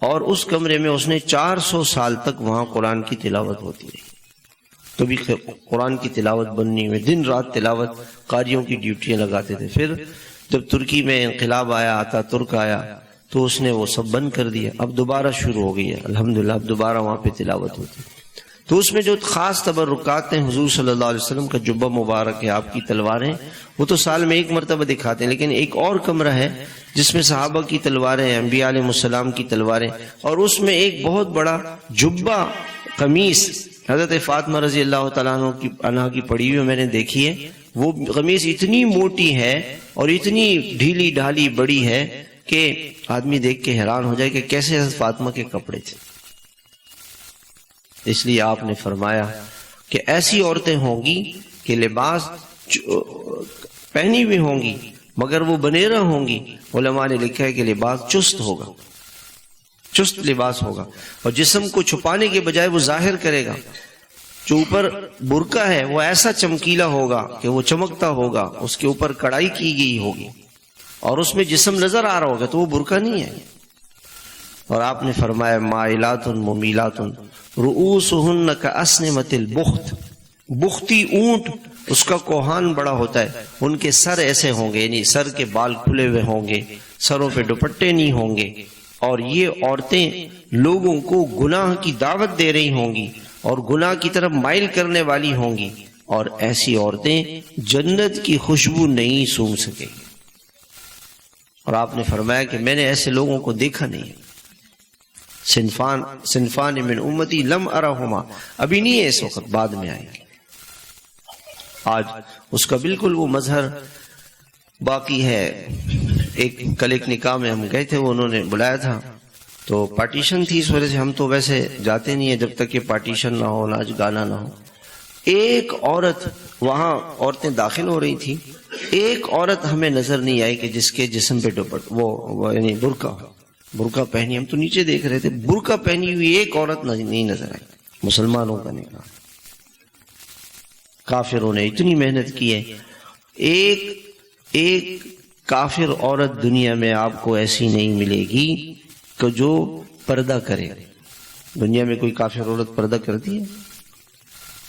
اور اس کمرے میں اس نے 400 سال تک وہاں قرآن کی تلاوت ہوتی رہی۔ کبھی قرآن کی تلاوت بننی ہوئی، دن رات تلاوت، قاریوں کی ڈیوٹیاں لگاتے تھے۔ پھر جب ترکی میں انقلاب آیا، آتا ترک آیا، تو اس نے وہ سب بند کر دیا، اب دوبارہ شروع ہو گئی ہے، الحمدللہ اب دوبارہ وہاں پہ تلاوت ہوتی۔ تو اس میں جو خاص تبرکات ہیں، حضور صلی اللہ علیہ وسلم کا جبہ مبارک ہے، آپ کی تلواریں، وہ تو سال میں ایک مرتبہ دکھاتے ہیں، لیکن ایک اور کمرہ ہے جس میں صحابہ کی تلواریں، انبیاء علیہ السلام کی تلواریں، اور اس میں ایک بہت بڑا جبہ قمیص حضرت فاطمہ رضی اللہ تعالیٰ عنہ کی پڑی ہوئی میں نے دیکھی ہے. وہ قمیص اتنی موٹی ہے اور اتنی ڈھیلی ڈھالی بڑی ہے کہ آدمی دیکھ کے حیران ہو جائے کہ کیسے حضرت فاطمہ کے کپڑے تھے. اس لیے آپ نے فرمایا کہ ایسی عورتیں ہوں گی کہ لباس پہنی ہوئی ہوں گی مگر وہ بنیرا ہوں گی. علماء نے لکھا ہے کہ لباس چست ہوگا، چست لباس ہوگا، اور جسم کو چھپانے کے بجائے وہ ظاہر کرے گا. جو اوپر برقع ہے وہ ایسا چمکیلا ہوگا کہ وہ چمکتا ہوگا، اس کے اوپر کڑائی کی گئی ہوگی اور اس میں جسم نظر آ رہا ہوگا، تو وہ برقع نہیں ہے. اور آپ نے فرمایا مائلات ممیلات رؤوسہن کاسنمۃ البخت. بختی اونٹ، اس کا کوہان بڑا ہوتا ہے، ان کے سر ایسے ہوں گے، یعنی سر کے بال کھلے ہوئے ہوں گے، سروں پہ دوپٹے نہیں ہوں گے، اور یہ عورتیں لوگوں کو گناہ کی دعوت دے رہی ہوں گی اور گناہ کی طرف مائل کرنے والی ہوں گی، اور ایسی عورتیں جنت کی خوشبو نہیں سونگھ سکے. اور آپ نے فرمایا کہ میں نے ایسے لوگوں کو دیکھا نہیں. صنفان من امتی لم ارہما، ابھی نہیں ہے، اس وقت بعد میں آئیں گے. آج اس کا بالکل وہ مظہر باقی ہے. کل ایک نکاح میں ہم گئے تھے، وہ انہوں نے بلایا تھا، تو پارٹیشن تھی، اس وجہ سے ہم تو ویسے جاتے نہیں ہیں جب تک کہ پارٹیشن نہ ہو، ناچ گانا نہ ہو. ایک عورت، وہاں عورتیں داخل ہو رہی تھی، ایک عورت ہمیں نظر نہیں آئی کہ جس کے جسم پہ وہ یعنی برقع پہنی. ہم تو نیچے دیکھ رہے تھے، برقع پہنی ہوئی ایک عورت نہیں نظر آئی. مسلمانوں کا نکاح، کافروں نے اتنی محنت کی ہے. ایک کافر عورت دنیا میں آپ کو ایسی نہیں ملے گی کہ جو پردہ کرے. دنیا میں کوئی کافر عورت پردہ کرتی ہے؟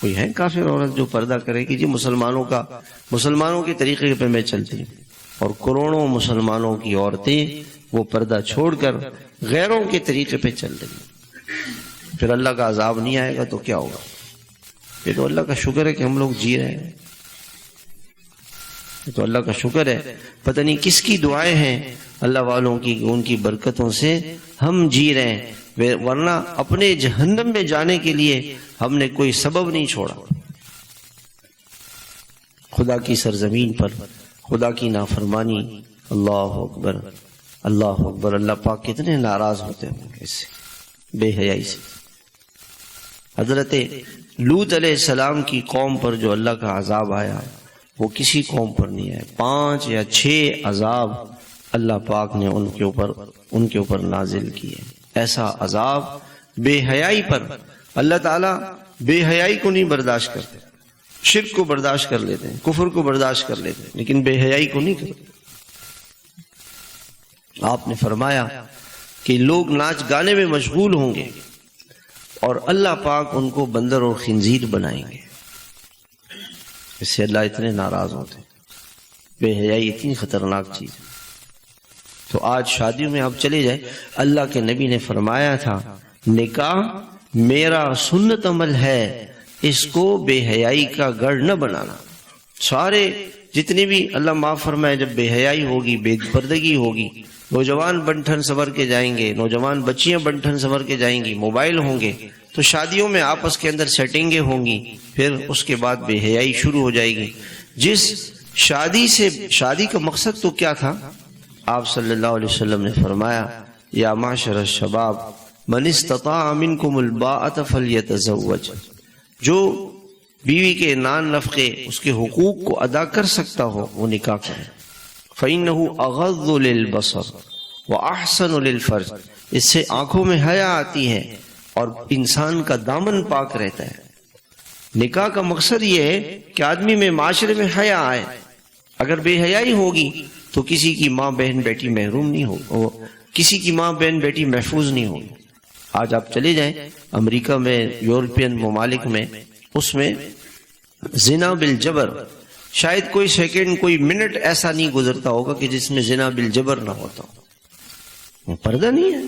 کوئی ہے کافر عورت جو پردہ کرے کہ جی مسلمانوں کے طریقے پہ میں چلتی ہوں؟ اور کروڑوں مسلمانوں کی عورتیں وہ پردہ چھوڑ کر غیروں کے طریقے پہ چل رہی ہیں. پھر اللہ کا عذاب نہیں آئے گا تو کیا ہوگا؟ یہ تو اللہ کا شکر ہے کہ ہم لوگ جی رہے ہیں، یہ تو اللہ کا شکر ہے. پتہ نہیں کس کی دعائیں ہیں اللہ والوں کی، ان کی برکتوں سے ہم جی رہے ہیں، ورنہ اپنے جہنم میں جانے کے لیے ہم نے کوئی سبب نہیں چھوڑا. خدا کی سرزمین پر خدا کی نافرمانی، اللہ اکبر اللہ اکبر. اللہ پاک کتنے ناراض ہوتے ہیں اس سے، بے حیائی سے. حضرت لوط علیہ السلام کی قوم پر جو اللہ کا عذاب آیا وہ کسی قوم پر نہیں آیا. 5 یا 6 عذاب اللہ پاک نے ان کے اوپر نازل کیے. ایسا عذاب بے حیائی پر. اللہ تعالیٰ بے حیائی کو نہیں برداشت کرتے، شرک کو برداشت کر لیتے ہیں، کفر کو برداشت کر لیتے ہیں، لیکن بے حیائی کو نہیں کرتے. آپ نے فرمایا کہ لوگ ناچ گانے میں مشغول ہوں گے اور اللہ پاک ان کو بندر اور خنزیر بنائیں گے. اس سے اللہ اتنے ناراض ہوتے ہیں. بے حیائی اتنی خطرناک چیز ہے. تو آج شادیوں میں آپ چلے جائیں، اللہ کے نبی نے فرمایا تھا نکاح میرا سنت عمل ہے، اس کو بے حیائی کا گڑھ نہ بنانا. سارے جتنے بھی اللہ معاف فرمائے، جب بے حیائی ہوگی، بے پردگی ہوگی، نوجوان بنٹھن سنور کے جائیں گے، نوجوان بچیاں بنٹھن سنور کے جائیں گی، موبائل ہوں گے، تو شادیوں میں آپس کے اندر سیٹنگیں ہوں گی، پھر اس کے بعد بے حیائی شروع ہو جائے گی. شادی کا مقصد تو کیا تھا؟ آپ صلی اللہ علیہ وسلم نے فرمایا یا معشر الشباب من استطاع منکم الباءۃ فلیتزوج. جو بیوی کے نان نفقے، اس کے حقوق کو ادا کر سکتا ہو وہ نکاح کرے. فإنہ اغض للبصر واحسن للفرج. اس سے آنکھوں میں حیا آتی ہے اور انسان کا دامن پاک رہتا ہے. نکاح کا مقصد یہ ہے کہ آدمی میں، معاشرے میں حیا آئے. اگر بے حیائی ہوگی تو کسی کی ماں بہن بیٹی محروم نہیں ہو، کسی کی ماں بہن بیٹی محفوظ نہیں ہوگی. آج آپ چلے جائیں امریکہ میں، یورپین ممالک میں، اس میں زنا بالجبر، شاید کوئی سیکنڈ، کوئی منٹ ایسا نہیں گزرتا ہوگا کہ جس میں زنا بالجبر نہ ہوتا ہو. پردہ نہیں ہے،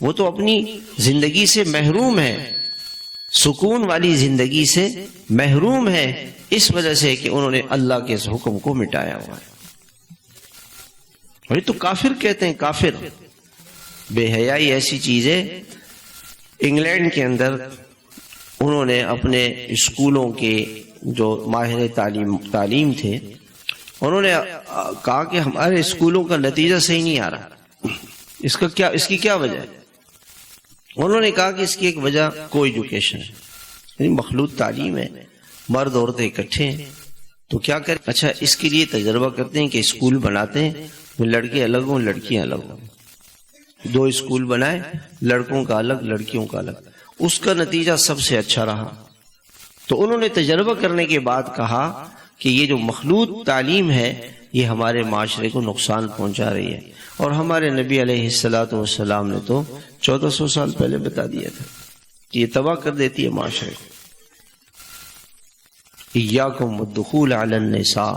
وہ تو اپنی زندگی سے محروم ہے. سکون والی زندگی سے محروم ہیں اس وجہ سے کہ انہوں نے اللہ کے اس حکم کو مٹایا ہوا ہے. اور یہ تو کافر کہتے ہیں، کافر. بے حیائی ایسی چیز ہے. انگلینڈ کے اندر انہوں نے اپنے اسکولوں کے جو ماہر تعلیم تھے، انہوں نے کہا کہ ہمارے اسکولوں کا نتیجہ صحیح نہیں آ رہا. اس کی کیا وجہ ہے؟ انہوں نے کہا کہ اس کی ایک وجہ کو ایجوکیشن ہے، یعنی مخلوط تعلیم ہے، مرد عورتیں اکٹھے ہیں. تو کیا کریں؟ اچھا اس کے لیے تجربہ کرتے ہیں کہ اسکول بناتے ہیں، لڑکے الگ ہوں لڑکیاں الگ ہوں. 2 اسکول بنائے، لڑکوں کا الگ لڑکیوں کا الگ. اس کا نتیجہ سب سے اچھا رہا. تو انہوں نے تجربہ کرنے کے بعد کہا کہ یہ جو مخلوط تعلیم ہے یہ ہمارے معاشرے کو نقصان پہنچا رہی ہے. اور ہمارے نبی علیہ الصلوۃ والسلام نے تو 1400 سال پہلے بتا دیا تھا کہ یہ تباہ کر دیتی ہے معاشرے کو. ایاکم والدخول علی النساء،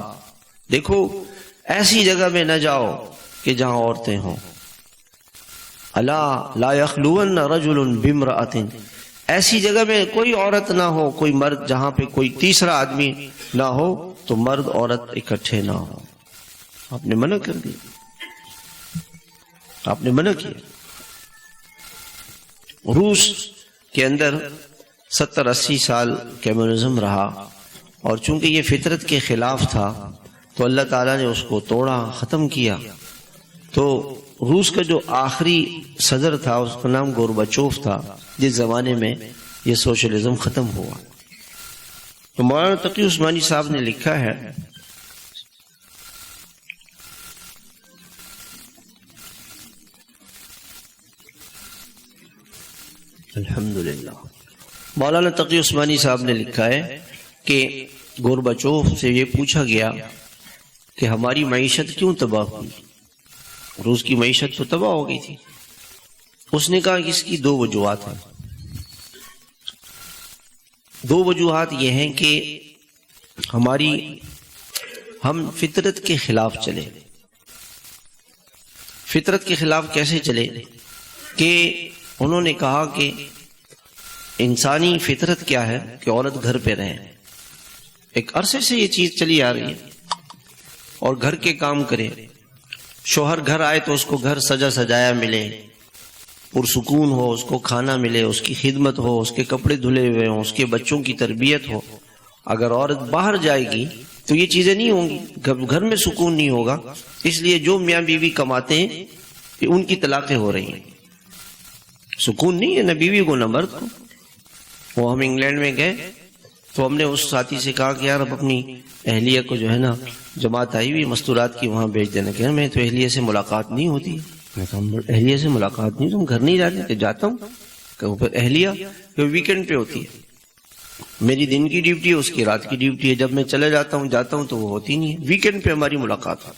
دیکھو ایسی جگہ میں نہ جاؤ کہ جہاں عورتیں ہوں. الا لا یخلون رجل بامرأۃ، ایسی جگہ میں کوئی عورت نہ ہو، کوئی مرد، جہاں پہ کوئی تیسرا آدمی نہ ہو تو مرد عورت اکٹھے نہ ہو. آپ نے منع کر دیا، آپ نے منع کیا. روس کے اندر 70-80 سال کمیونزم رہا، اور چونکہ یہ فطرت کے خلاف تھا تو اللہ تعالیٰ نے اس کو توڑا، ختم کیا. تو روس کا جو آخری صدر تھا اس کا نام گورباچوف تھا، جس زمانے میں یہ سوشلزم ختم ہوا. تو مولانا تقی عثمانی صاحب نے لکھا ہے الحمدللہ، مولانا تقی عثمانی صاحب نے لکھا ہے کہ گورباچوف سے یہ پوچھا گیا کہ ہماری معیشت کیوں تباہ ہوئی؟ روس کی معیشت تو تباہ ہو گئی تھی. اس نے کہا کہ اس کی 2 وجوہات ہیں. 2 وجوہات یہ ہیں کہ ہم فطرت کے خلاف چلے. فطرت کے خلاف کیسے چلے؟ کہ انہوں نے کہا کہ انسانی فطرت کیا ہے کہ عورت گھر پہ رہے. ایک عرصے سے یہ چیز چلی آ رہی ہے، اور گھر کے کام کرے. شوہر گھر آئے تو اس کو گھر سجا سجایا ملے، پرسکون ہو، اس کو کھانا ملے، اس کی خدمت ہو، اس کے کپڑے دھلے ہوئے ہوں، اس کے بچوں کی تربیت ہو. اگر عورت باہر جائے گی تو یہ چیزیں نہیں ہوں گی، گھر میں سکون نہیں ہوگا. اس لیے جو میاں بیوی کماتے ہیں ان کی طلاقیں ہو رہی ہیں. سکون نہیں ہے نہ بیوی کو نہ مرد کو. وہ ہم انگلینڈ میں گئے تو ہم نے اس ساتھی سے کہا کہ یار اب اپنی اہلیہ کو جو ہے نا، جماعت آئی ہوئی مستورات کی، وہاں بھیج دینا. کہ میں تو اہلیہ سے ملاقات نہیں ہوتی. میں کہا اہلیہ سے ملاقات نہیں، تم گھر نہیں جاتے؟ کہ جاتا ہوں. کہ اہلیہ ویکینڈ پہ ہوتی ہے، میری دن کی ڈیوٹی ہے، اس کی رات کی ڈیوٹی ہے. جب میں چلے جاتا ہوں تو وہ ہوتی نہیں ہے، ویکینڈ پہ ہماری ملاقات ہے.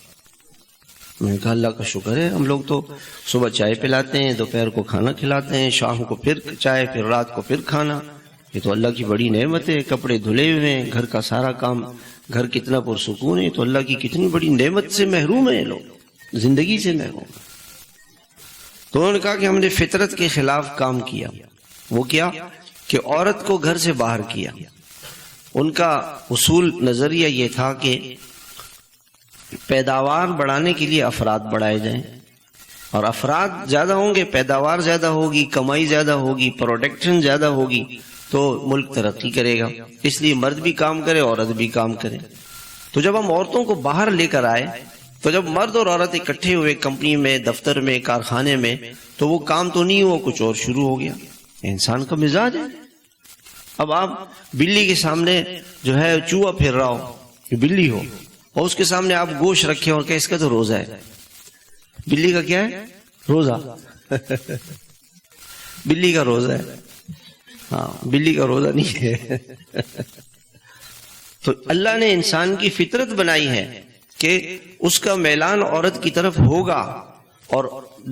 میں نے کہا اللہ کا شکر ہے، ہم لوگ تو صبح چائے پلاتے ہیں، دوپہر کو کھانا کھلاتے ہیں، شام کو پھر چائے، پھر رات کو پھر کھانا. یہ تو اللہ کی بڑی نعمت ہے. کپڑے دھلے ہوئے ہیں، گھر کا سارا کام، گھر کتنا پرسکون ہے. تو اللہ کی کتنی بڑی نعمت سے محروم ہیں لوگ، زندگی سے محروم. تو انہوں نے کہا کہ ہم نے فطرت کے خلاف کام کیا. وہ کیا کہ عورت کو گھر سے باہر کیا. ان کا اصول نظریہ یہ تھا کہ پیداوار بڑھانے کے لیے افراد بڑھائے جائیں، اور افراد زیادہ ہوں گے، پیداوار زیادہ ہوگی، کمائی زیادہ ہوگی، پروڈکشن زیادہ ہوگی تو ملک ترقی کرے گا. اس لیے مرد بھی کام کرے، عورت بھی کام کرے. تو جب ہم عورتوں کو باہر لے کر آئے تو جب مرد اور عورت اکٹھے ہوئے کمپنی میں، دفتر میں، کارخانے میں، تو وہ کام تو نہیں ہوا، کچھ اور شروع ہو گیا. انسان کا مزاج ہے. اب آپ بلی کے سامنے جو ہے چوہا پھر رہا ہو، بلی ہو، اور اس کے سامنے آپ گوشت رکھے اور کہ اس کا تو روزہ ہے. بلی کا کیا ہے؟ روزہ. بلی کا روزہ ہے. ہاں، بلی کا روزہ نہیں ہے. تو اللہ نے انسان کی فطرت بنائی ہے کہ اس کا میلان عورت کی طرف ہوگا. اور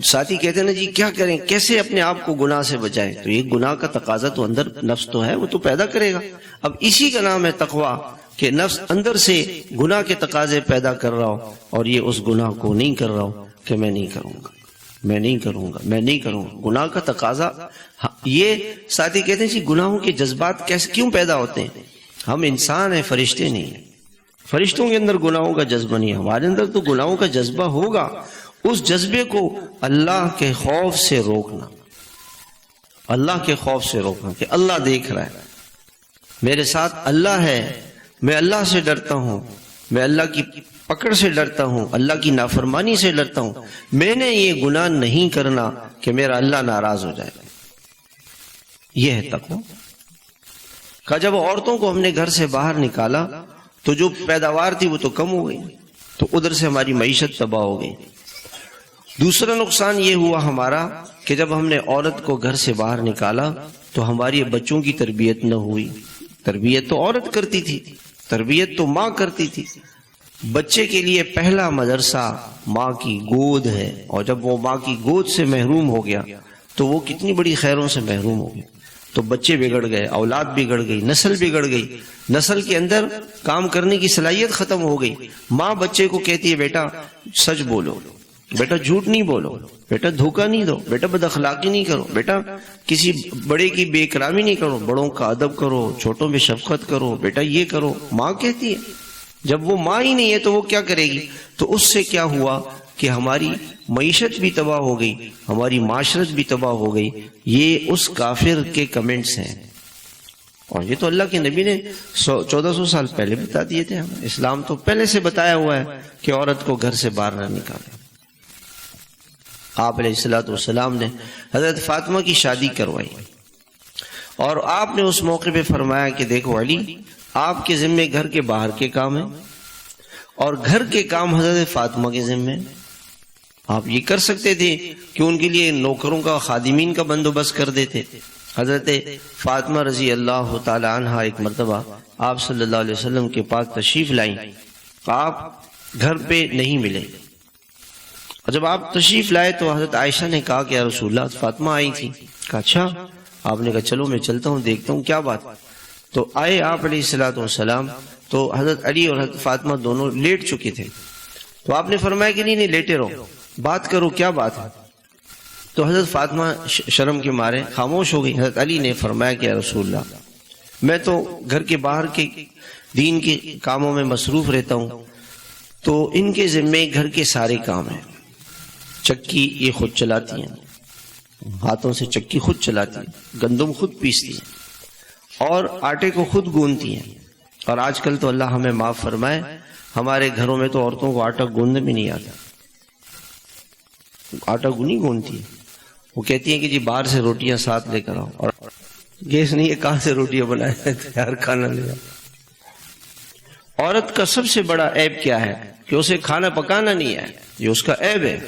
ساتھی کہتے ہیں نا جی کیا کریں، کیسے اپنے آپ کو گناہ سے بچائیں؟ تو یہ گناہ کا تقاضا تو اندر نفس تو ہے، وہ تو پیدا کرے گا. اب اسی کا نام ہے تقویٰ، کہ نفس اندر سے گناہ کے تقاضے پیدا کر رہا ہو، اور یہ اس گناہ کو نہیں کر رہا ہو کہ میں نہیں کروں گا. میں نہیں کروں گا، میں نہیں کروں گا. گناہ کا تقاضا. یہ ساتھی کہتے ہیں جی گناہوں کے جذبات کیسے کیوں پیدا ہوتے ہیں؟ ہم انسان ہیں، فرشتے نہیں ہیں. فرشتوں کے اندر گناہوں کا جذبہ نہیں ہے، ہمارے اندر تو گناہوں کا جذبہ ہوگا. اس جذبے کو اللہ کے خوف سے روکنا، اللہ کے خوف سے روکنا کہ اللہ دیکھ رہا ہے، میرے ساتھ اللہ ہے، میں اللہ سے ڈرتا ہوں، میں اللہ کی پکڑ سے ڈرتا ہوں، اللہ کی نافرمانی سے ڈرتا ہوں. میں نے یہ گناہ نہیں کرنا کہ میرا اللہ ناراض ہو جائے. یہ ہے تقویٰ. کہ جب عورتوں کو ہم نے گھر سے باہر نکالا تو جو پیداوار تھی وہ تو کم ہو گئی، تو ادھر سے ہماری معیشت تباہ ہو گئی. دوسرا نقصان یہ ہوا ہمارا کہ جب ہم نے عورت کو گھر سے باہر نکالا تو ہماری بچوں کی تربیت نہ ہوئی. تربیت تو عورت کرتی تھی، تربیت تو ماں کرتی تھی. بچے کے لیے پہلا مدرسہ ماں کی گود ہے، اور جب وہ ماں کی گود سے محروم ہو گیا تو وہ کتنی بڑی خیروں سے محروم ہو گیا. تو بچے بگڑ گئے، اولاد بگڑ گئی، نسل بگڑ گئی، نسل کے اندر کام کرنے کی صلاحیت ختم ہو گئی. ماں بچے کو کہتی ہے بیٹا سچ بولو، بیٹا جھوٹ نہیں بولو، بیٹا دھوکہ نہیں دو، بیٹا بد اخلاقی نہیں کرو، بیٹا کسی بڑے کی بے اکرامی نہیں کرو، بڑوں کا ادب کرو، چھوٹوں میں شفقت کرو، بیٹا یہ کرو. ماں کہتی ہے. جب وہ ماں ہی نہیں ہے تو وہ کیا کرے گی؟ تو اس سے کیا ہوا کہ ہماری معیشت بھی تباہ ہو گئی، ہماری معاشرت بھی تباہ ہو گئی. یہ اس کافر کے کمنٹس ہیں، اور یہ تو اللہ کے نبی نے 1400 سال پہلے بتا دیے تھے. ہمیں اسلام تو پہلے سے بتایا ہوا ہے کہ عورت کو گھر سے باہر نہ نکالے. آپ علیہ الصلوۃ والسلام نے حضرت فاطمہ کی شادی کروائی، اور آپ نے اس موقع پہ فرمایا کہ دیکھو علی، آپ کے ذمے گھر کے باہر کے کام ہیں اور گھر کے کام حضرت فاطمہ کے ذمے. آپ یہ کر سکتے تھے کہ ان کے لیے نوکروں کا، خادمین کا بندوبست کر دیتے. حضرت فاطمہ رضی اللہ تعالی عنہا ایک مرتبہ آپ صلی اللہ علیہ وسلم کے پاس تشریف لائیں. آپ گھر پہ نہیں ملے، اور جب آپ تشریف لائے تو حضرت عائشہ نے کہا کہ یا رسول اللہ فاطمہ آئی تھی. کہا اچھا. آپ نے کہا چلو میں چلتا ہوں دیکھتا ہوں کیا بات. تو آئے آپ علیہ الصلوۃ والسلام، تو حضرت علی اور حضرت فاطمہ دونوں لیٹ چکے تھے. تو آپ نے فرمایا کہ نہیں لیٹے رہو، بات کرو کیا بات ہے. تو حضرت فاطمہ شرم کے مارے خاموش ہو گئی. حضرت علی نے فرمایا کہ یا رسول اللہ میں تو گھر کے باہر کے دین کے کاموں میں مصروف رہتا ہوں، تو ان کے ذمے گھر کے سارے کام ہیں. چکی یہ خود چلاتی ہیں، ہاتھوں سے چکی خود چلاتی ہیں، گندم خود پیستی ہیں اور آٹے کو خود گوندتی ہیں. اور آج کل تو اللہ ہمیں معاف فرمائے، ہمارے گھروں میں تو عورتوں کو آٹا گوندنے بھی نہیں آتا. آٹا نہیں گوندتی ہے، وہ کہتی ہیں کہ جی باہر سے روٹیاں ساتھ لے کر آؤ، اور گیس نہیں ہے کہاں سے روٹیاں بنائے تیار کھانا لے آؤ. عورت کا سب سے بڑا عیب کیا ہے؟ کہ اسے کھانا پکانا نہیں ہے، یہ اس کا عیب ہے.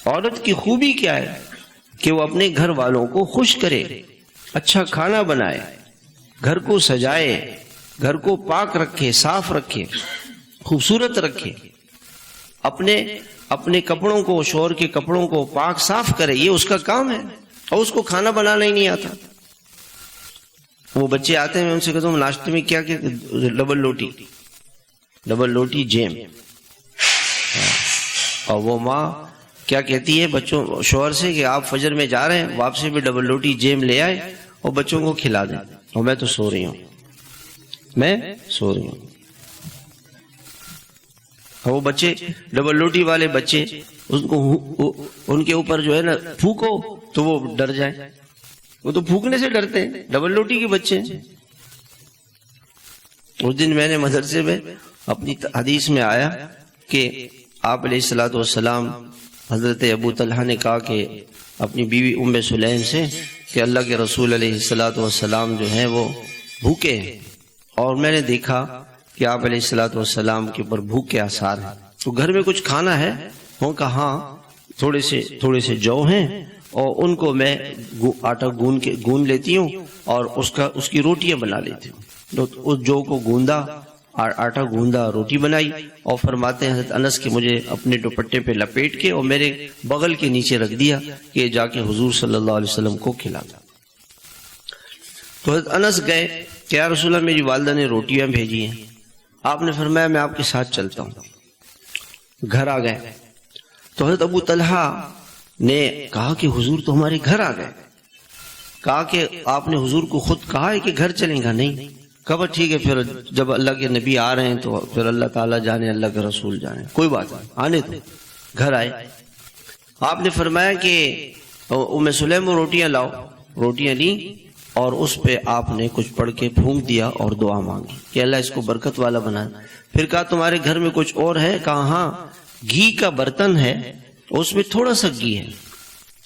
عورت کی خوبی کیا ہے؟ کہ وہ اپنے گھر والوں کو خوش کرے، اچھا کھانا بنائے، گھر کو سجائے، گھر کو پاک رکھے، صاف رکھے، خوبصورت رکھے، اپنے کپڑوں کو، شوہر کے کپڑوں کو پاک صاف کرے. یہ اس کا کام ہے، اور اس کو کھانا بنانا ہی نہیں آتا. وہ بچے آتے ہیں، میں ان سے کہتا ہوں ناشتے میں کیا کیا؟ ڈبل روٹی جیم. اور وہ ماں کیا کہتی ہے بچوں شوہر سے کہ آپ فجر میں جا رہے ہیں، واپسی میں ڈبل روٹی جیم لے آئے اور بچوں کو کھلا دیں. اور میں تو سو رہی ہوں، میں سو رہی ہوں. وہ بچے ڈبل روٹی والے بچے ان کے اوپر جو ہے نا پھونکو تو وہ ڈر جائے. وہ تو پھونکنے سے ڈرتے ہیں، ڈبل روٹی کے بچے. اس دن میں نے مدرسے میں اپنی حدیث میں آیا کہ آپ علیہ الصلوۃ والسلام حضرت ابو طلحہ نے کہا کہ اپنی بیوی ام سلیم سے کہ اللہ کے رسول علیہ الصلوۃ والسلام جو ہیں وہ بھوکے ہیں، اور میں نے دیکھا کہ آپ علیہ الصلوۃ والسلام کے اوپر بھوک کے آثار ہیں. تو گھر میں کچھ کھانا ہے؟ وہ کہا ہاں تھوڑے سے جو ہیں، اور ان کو میں آٹا گون لیتی ہوں اور اس کی روٹیاں بنا لیتی ہوں. تو اس جو کو گوندا، آٹا گوندا، روٹی بنائی، اور فرماتے ہیں حضرت انس کہ مجھے اپنے دوپٹے پہ لپیٹ کے اور میرے بغل کے نیچے رکھ دیا کہ جا کے حضور صلی اللہ علیہ وسلم کو کھلا. تو حضرت انس گئے کہ یا رسول اللہ میری والدہ نے روٹیاں بھیجی ہیں. آپ نے فرمایا میں آپ کے ساتھ چلتا ہوں. گھر آ گئے تو حضرت ابو طلحہ نے کہا کہ حضور تو ہمارے گھر آ گئے. کہا کہ آپ نے حضور کو خود کہا ہے کہ گھر چلیں گا؟ نہیں. کہا ٹھیک ہے، پھر جب اللہ کے نبی آ رہے ہیں تو پھر اللہ تعالیٰ جانے، اللہ کے رسول جانے، کوئی بات نہیں، آنے تو. گھر آئے. آپ نے فرمایا کہ ام سلیم روٹیاں لاؤ. روٹیاں لیں اور اس پہ آپ نے کچھ پڑھ کے پھونک دیا اور دعا مانگی کہ اللہ اس کو برکت والا بنا. پھر کہا تمہارے گھر میں کچھ اور ہے؟ کہا ہاں، گھی کا برتن ہے، اس میں تھوڑا سا گھی ہے.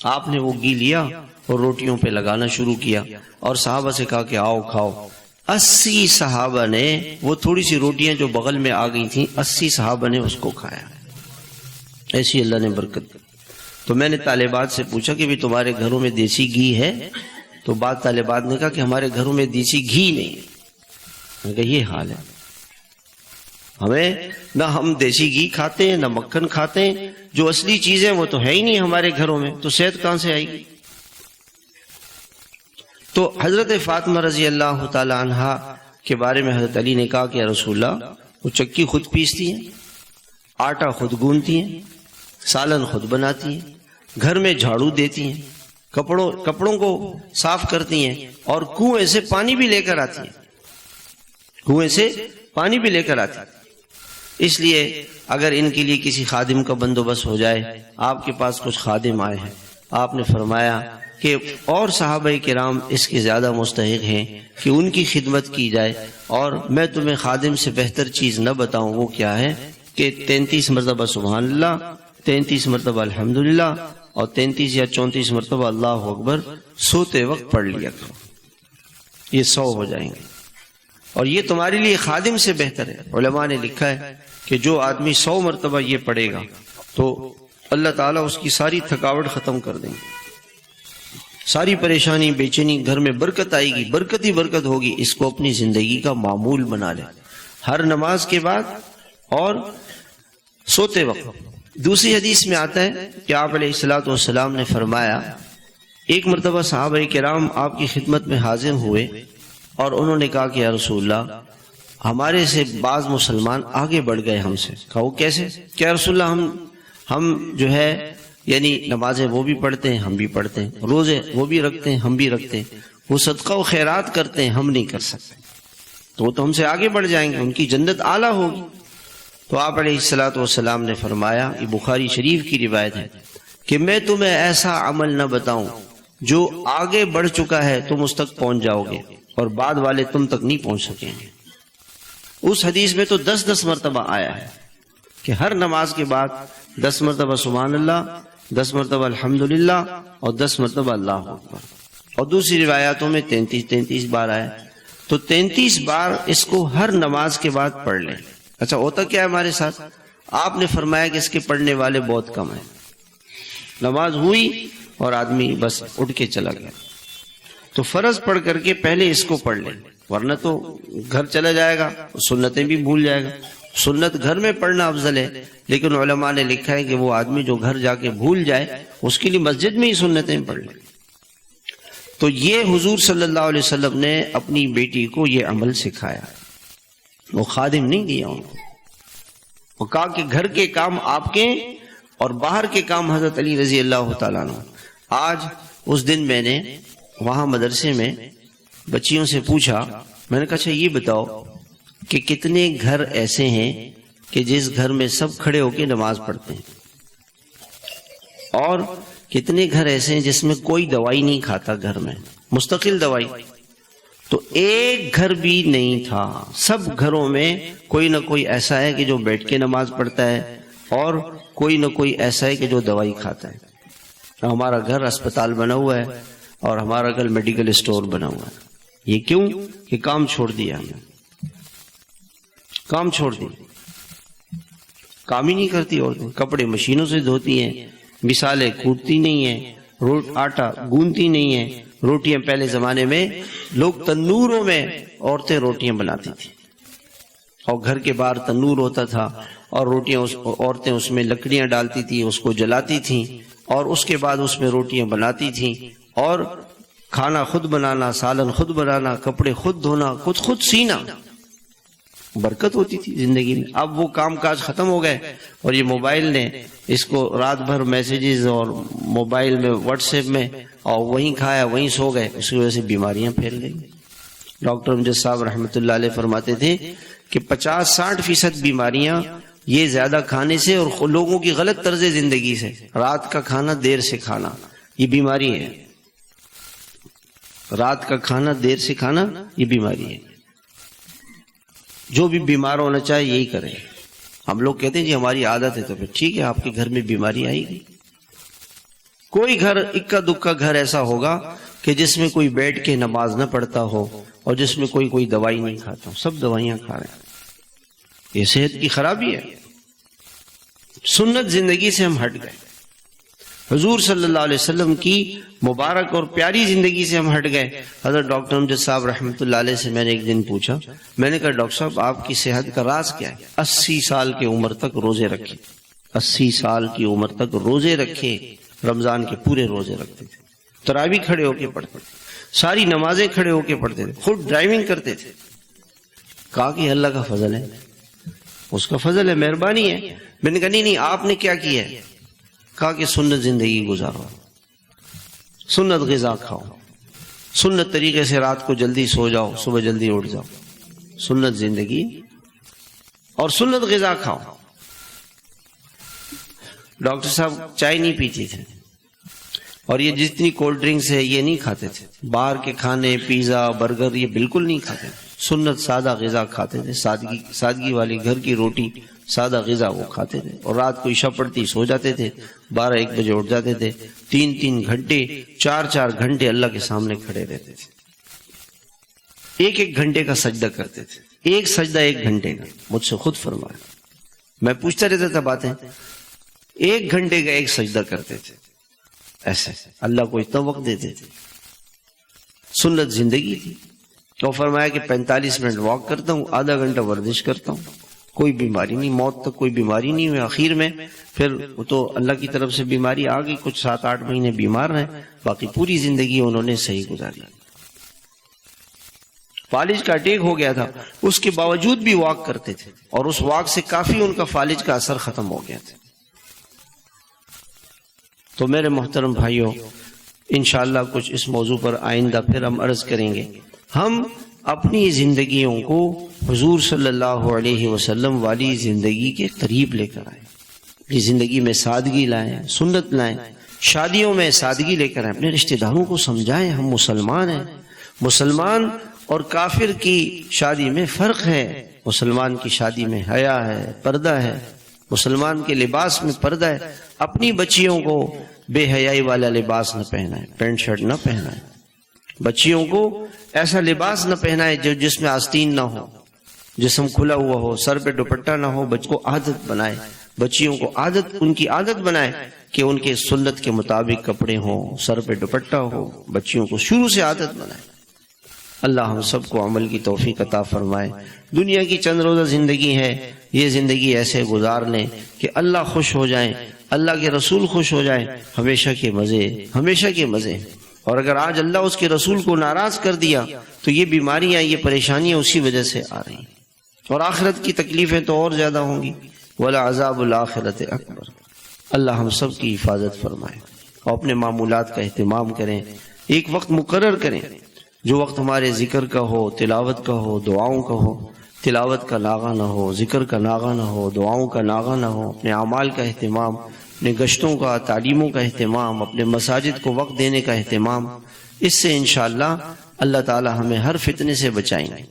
آپ نے وہ گھی لیا اور روٹیوں پہ لگانا شروع کیا اور صحابہ سے کہا کہ آؤ کھاؤ. 80 صحابہ نے وہ تھوڑی سی روٹیاں جو بغل میں آ گئی تھیں، 80 صحابہ نے اس کو کھایا. ایسی اللہ نے برکت. تو میں نے طالبات سے پوچھا کہ بھی تمہارے گھروں میں دیسی گھی ہے؟ تو بعض طالبات نے کہا کہ ہمارے گھروں میں دیسی گھی نہیں. میں کہا یہ حال ہے، ہمیں نہ ہم دیسی گھی کھاتے ہیں نہ مکھن کھاتے ہیں، جو اصلی چیزیں وہ تو ہے ہی نہیں ہمارے گھروں میں، تو صحت کہاں سے آئے گی؟ تو حضرت فاطمہ رضی اللہ تعالی عنہا کے بارے میں حضرت علی نے کہا کہ یا رسول اللہ، وہ چکی خود پیستی ہیں، آٹا خود گوندتی ہیں، سالن خود بناتی ہیں، گھر میں جھاڑو دیتی ہیں، کپڑوں کو صاف کرتی ہیں اور کنویں سے پانی بھی لے کر آتی ہیں. کنویں سے پانی بھی لے کر آتی ہیں. اس لیے اگر ان کے لیے کسی خادم کا بندوبست ہو جائے، آپ کے پاس کچھ خادم آئے ہیں، آپ نے فرمایا کہ اور صحابہ کرام اس کے زیادہ مستحق ہیں کہ ان کی خدمت کی جائے. اور میں تمہیں خادم سے بہتر چیز نہ بتاؤں، وہ کیا ہے کہ 33 مرتبہ سبحان اللہ، 33 مرتبہ الحمدللہ اور 33 یا 34 مرتبہ اللہ اکبر سوتے وقت پڑھ لیا کرو. یہ 100 ہو جائیں گے اور یہ تمہارے لیے خادم سے بہتر ہے. علماء نے لکھا ہے کہ جو آدمی 100 مرتبہ یہ پڑھے گا تو اللہ تعالیٰ اس کی ساری تھکاوٹ ختم کر دیں گے، ساری پریشانی بے چینی، گھر میں برکت آئے گی، برکت ہی برکت ہوگی. اس کو اپنی زندگی کا معمول بنا لے، ہر نماز کے بعد اور سوتے وقت. دوسری حدیث میں آتا ہے کہ آپ علیہ الصلوۃ والسلام نے فرمایا، ایک مرتبہ صحابہ کرام آپ کی خدمت میں حاضر ہوئے اور انہوں نے کہا کہ یا رسول اللہ، ہمارے سے بعض مسلمان آگے بڑھ گئے ہم سے. کہا وہ کیسے؟ کہ یا رسول اللہ، ہم جو ہے یعنی نمازیں وہ بھی پڑھتے ہیں ہم بھی پڑھتے ہیں، روزے وہ بھی رکھتے ہیں ہم بھی رکھتے ہیں، وہ صدقہ و خیرات کرتے ہیں ہم نہیں کر سکتے، تو وہ تو ہم سے آگے بڑھ جائیں گے، ان کی جنت اعلیٰ ہوگی. تو آپ علیہ الصلوۃ والسلام نے فرمایا، یہ بخاری شریف کی روایت ہے، کہ میں تمہیں ایسا عمل نہ بتاؤں جو آگے بڑھ چکا ہے تم اس تک پہنچ جاؤ گے اور بعد والے تم تک نہیں پہنچ سکیں گے. اس حدیث میں تو 10 مرتبہ آیا ہے کہ ہر نماز کے بعد 10 مرتبہ سبحان اللہ، 10 مرتبہ الحمدللہ اور 10 مرتبہ اللہ اکبر. اور دوسری روایاتوں میں 33 بار آیا. تو 33 بار اس کو ہر نماز کے بعد پڑھ لیں. اچھا ہوتا کیا ہے ہمارے ساتھ؟ آپ نے فرمایا کہ اس کے پڑھنے والے بہت کم ہیں. نماز ہوئی اور آدمی بس اٹھ کے چلا گیا. تو فرض پڑھ کر کے پہلے اس کو پڑھ لیں، ورنہ تو گھر چلا جائے گا، سنتیں بھی بھول جائے گا. سنت گھر میں پڑھنا افضل ہے، لیکن علماء نے لکھا ہے کہ وہ آدمی جو گھر جا کے بھول جائے اس کے لیے مسجد میں ہی سنتیں پڑھ لیں. تو یہ حضور صلی اللہ علیہ وسلم نے اپنی بیٹی کو یہ عمل سکھایا. وہ خادم نہیں دیا ان کو، وہ کہا کہ گھر کے کام آپ کے اور باہر کے کام حضرت علی رضی اللہ تعالیٰ عنہ. آج اس دن میں نے وہاں مدرسے میں بچیوں سے پوچھا، میں نے کہا اچھا یہ بتاؤ کہ کتنے گھر ایسے ہیں کہ جس گھر میں سب کھڑے ہو کے نماز پڑھتے ہیں، اور کتنے گھر ایسے ہیں جس میں کوئی دوائی نہیں کھاتا، گھر میں مستقل دوائی. تو ایک گھر بھی نہیں تھا، سب گھروں میں کوئی نہ کوئی ایسا ہے کہ جو بیٹھ کے نماز پڑھتا ہے اور کوئی نہ کوئی ایسا ہے کہ جو دوائی کھاتا ہے. ہمارا گھر اسپتال بنا ہوا ہے اور ہمارا گھر میڈیکل اسٹور بنا ہوا ہے. یہ کیوں؟ کہ کام چھوڑ دیا ہم نے، کام چھوڑ دیا، کام ہی نہیں کرتی عورتیں. کپڑے مشینوں سے دھوتی ہیں، مثالیں کوٹتی نہیں ہیں، آٹا گوندتی نہیں ہیں. روٹیاں پہلے زمانے میں لوگ تنوروں میں عورتیں روٹیاں بناتی تھیں اور گھر کے باہر تنور ہوتا تھا اور روٹیاں عورتیں اس میں لکڑیاں ڈالتی تھیں، اس کو جلاتی تھیں اور اس کے بعد اس میں روٹیاں بناتی تھیں. اور کھانا خود بنانا، سالن خود بنانا، کپڑے خود دھونا، خود سینا. برکت ہوتی تھی زندگی میں. اب وہ کام کاج ختم ہو گئے اور یہ موبائل نے اس کو رات بھر میسیجز اور موبائل میں واٹس ایپ میں اور وہیں کھایا وہیں سو گئے, اس کی وجہ سے بیماریاں پھیل گئی. ڈاکٹر امجد صاحب رحمۃ اللہ علیہ فرماتے تھے کہ 50-60% بیماریاں یہ زیادہ کھانے سے اور لوگوں کی غلط طرز زندگی سے, رات کا کھانا دیر سے کھانا, یہ بیماری ہے. رات کا کھانا دیر سے کھانا یہ بیماری ہے. جو بھی بیمار ہونا چاہے یہی کرے. ہم لوگ کہتے ہیں جی ہماری عادت ہے, تو پھر ٹھیک ہے, آپ کے گھر میں بیماری آئے گی. کوئی گھر اکا دکا گھر ایسا ہوگا کہ جس میں کوئی بیٹھ کے نماز نہ پڑھتا ہو اور جس میں کوئی دوائی نہیں کھاتا ہو. سب دوائیاں کھا رہے ہیں. یہ صحت کی خرابی ہے. سنت زندگی سے ہم ہٹ گئے. حضور صلی اللہ علیہ وسلم کی مبارک اور پیاری زندگی سے ہم ہٹ گئے. حضرت ڈاکٹر امجد صاحب رحمۃ اللہ علیہ سے میں نے ایک دن پوچھا, میں نے کہا ڈاکٹر صاحب آپ کی صحت کا راز کیا ہے؟ 80 سال کی عمر تک روزے رکھے. 80 سال کی عمر تک روزے رکھے, رمضان کے پورے روزے رکھتے تھے, تراویح کھڑے ہو کے پڑھتے تھے, ساری نمازیں کھڑے ہو کے پڑھتے تھے, خود ڈرائیونگ کرتے تھے. کہا کہ اللہ کا فضل ہے, اس کا فضل ہے, مہربانی ہے. میں نے کہا نہیں آپ نے کیا کیا ہے؟ کہا کہ سنت زندگی گزارو, سنت غذا کھاؤ, سنت طریقے سے رات کو جلدی سو جاؤ, صبح جلدی اٹھ جاؤ, سنت زندگی اور سنت غذا کھاؤ. ڈاکٹر صاحب چائے نہیں پیتے تھے اور یہ جتنی کولڈ ڈرنکس ہے یہ نہیں کھاتے تھے. باہر کے کھانے پیزا برگر یہ بالکل نہیں کھاتے تھے. سنت سادہ غذا کھاتے تھے, سادگی والی گھر کی روٹی سادہ غذا وہ کھاتے تھے. اور رات کو عشاء پڑتی سو جاتے تھے, 12-1 بجے اٹھ جاتے تھے. 3-3 گھنٹے 4-4 گھنٹے اللہ کے سامنے کھڑے رہتے تھے. 1-1 گھنٹے کا سجدہ کرتے تھے, ایک سجدہ 1 گھنٹے کا. مجھ سے خود فرمایا, میں پوچھتا رہتا تھا باتیں. 1 گھنٹے کا ایک سجدہ کرتے تھے. ایسے اللہ کو اتنا وقت دیتے تھے. سنت زندگی تھی. تو فرمایا کہ 45 منٹ واک کرتا ہوں, آدھا گھنٹہ ورزش کرتا ہوں, کوئی بیماری نہیں, موت تک کوئی بیماری نہیں ہوئی. آخر میں پھر تو اللہ کی طرف سے بیماری آ گئی, کچھ 7-8 مہینے بیمار رہے, باقی پوری زندگی انہوں نے صحیح گزاری. فالج کا اٹیک ہو گیا تھا, اس کے باوجود بھی واک کرتے تھے اور اس واک سے کافی ان کا فالج کا اثر ختم ہو گیا تھا. تو میرے محترم بھائیوں, انشاءاللہ کچھ اس موضوع پر آئندہ پھر ہم عرض کریں گے. ہم اپنی زندگیوں کو حضور صلی اللہ علیہ وسلم والی زندگی کے قریب لے کر آئیں. اپنی زندگی میں سادگی لائیں, سنت لائیں, شادیوں میں سادگی لے کر آئیں, اپنے رشتہ داروں کو سمجھائیں ہم مسلمان ہیں. مسلمان اور کافر کی شادی میں فرق ہے. مسلمان کی شادی میں حیا ہے, پردہ ہے. مسلمان کے لباس میں پردہ ہے. اپنی بچیوں کو بے حیائی والا لباس نہ پہنائے, پینٹ شرٹ نہ پہنائے. بچیوں کو ایسا لباس نہ پہنائے جو جس میں آستین نہ ہو, جسم کھلا ہوا ہو, سر پہ دوپٹہ نہ ہو. بچوں کو عادت بنائے, بچیوں کو عادت, ان کی عادت بنائے کہ ان کے سنت کے مطابق کپڑے ہوں, سر پہ دوپٹہ ہو. بچیوں کو شروع سے عادت بنائے. اللہ ہم سب کو عمل کی توفیق عطا فرمائے. دنیا کی چند روزہ زندگی ہے, یہ زندگی ایسے گزار لیں کہ اللہ خوش ہو جائیں, اللہ کے رسول خوش ہو جائیں. ہمیشہ کے مزے, ہمیشہ کے مزے. اور اگر آج اللہ اس کے رسول کو ناراض کر دیا تو یہ بیماریاں, یہ پریشانیاں اسی وجہ سے آ رہی ہیں. اور آخرت کی تکلیفیں تو اور زیادہ ہوں گی. وَلَعَذَابُ الْآخِرَةِ أَكْبَرُ. اللہ ہم سب کی حفاظت فرمائے اور اپنے معمولات کا اہتمام کریں. ایک وقت مقرر کریں جو وقت ہمارے ذکر کا ہو, تلاوت کا ہو, دعاؤں کا ہو. تلاوت کا ناغہ نہ ہو, ذکر کا ناغہ نہ ہو, دعاؤں کا ناغہ نہ ہو. اپنے اعمال کا اہتمام, اپنے گشتوں کا, تعلیموں کا اہتمام, اپنے مساجد کو وقت دینے کا اہتمام. اس سے انشاءاللہ اللہ تعالی ہمیں ہر فتنے سے بچائیں گے.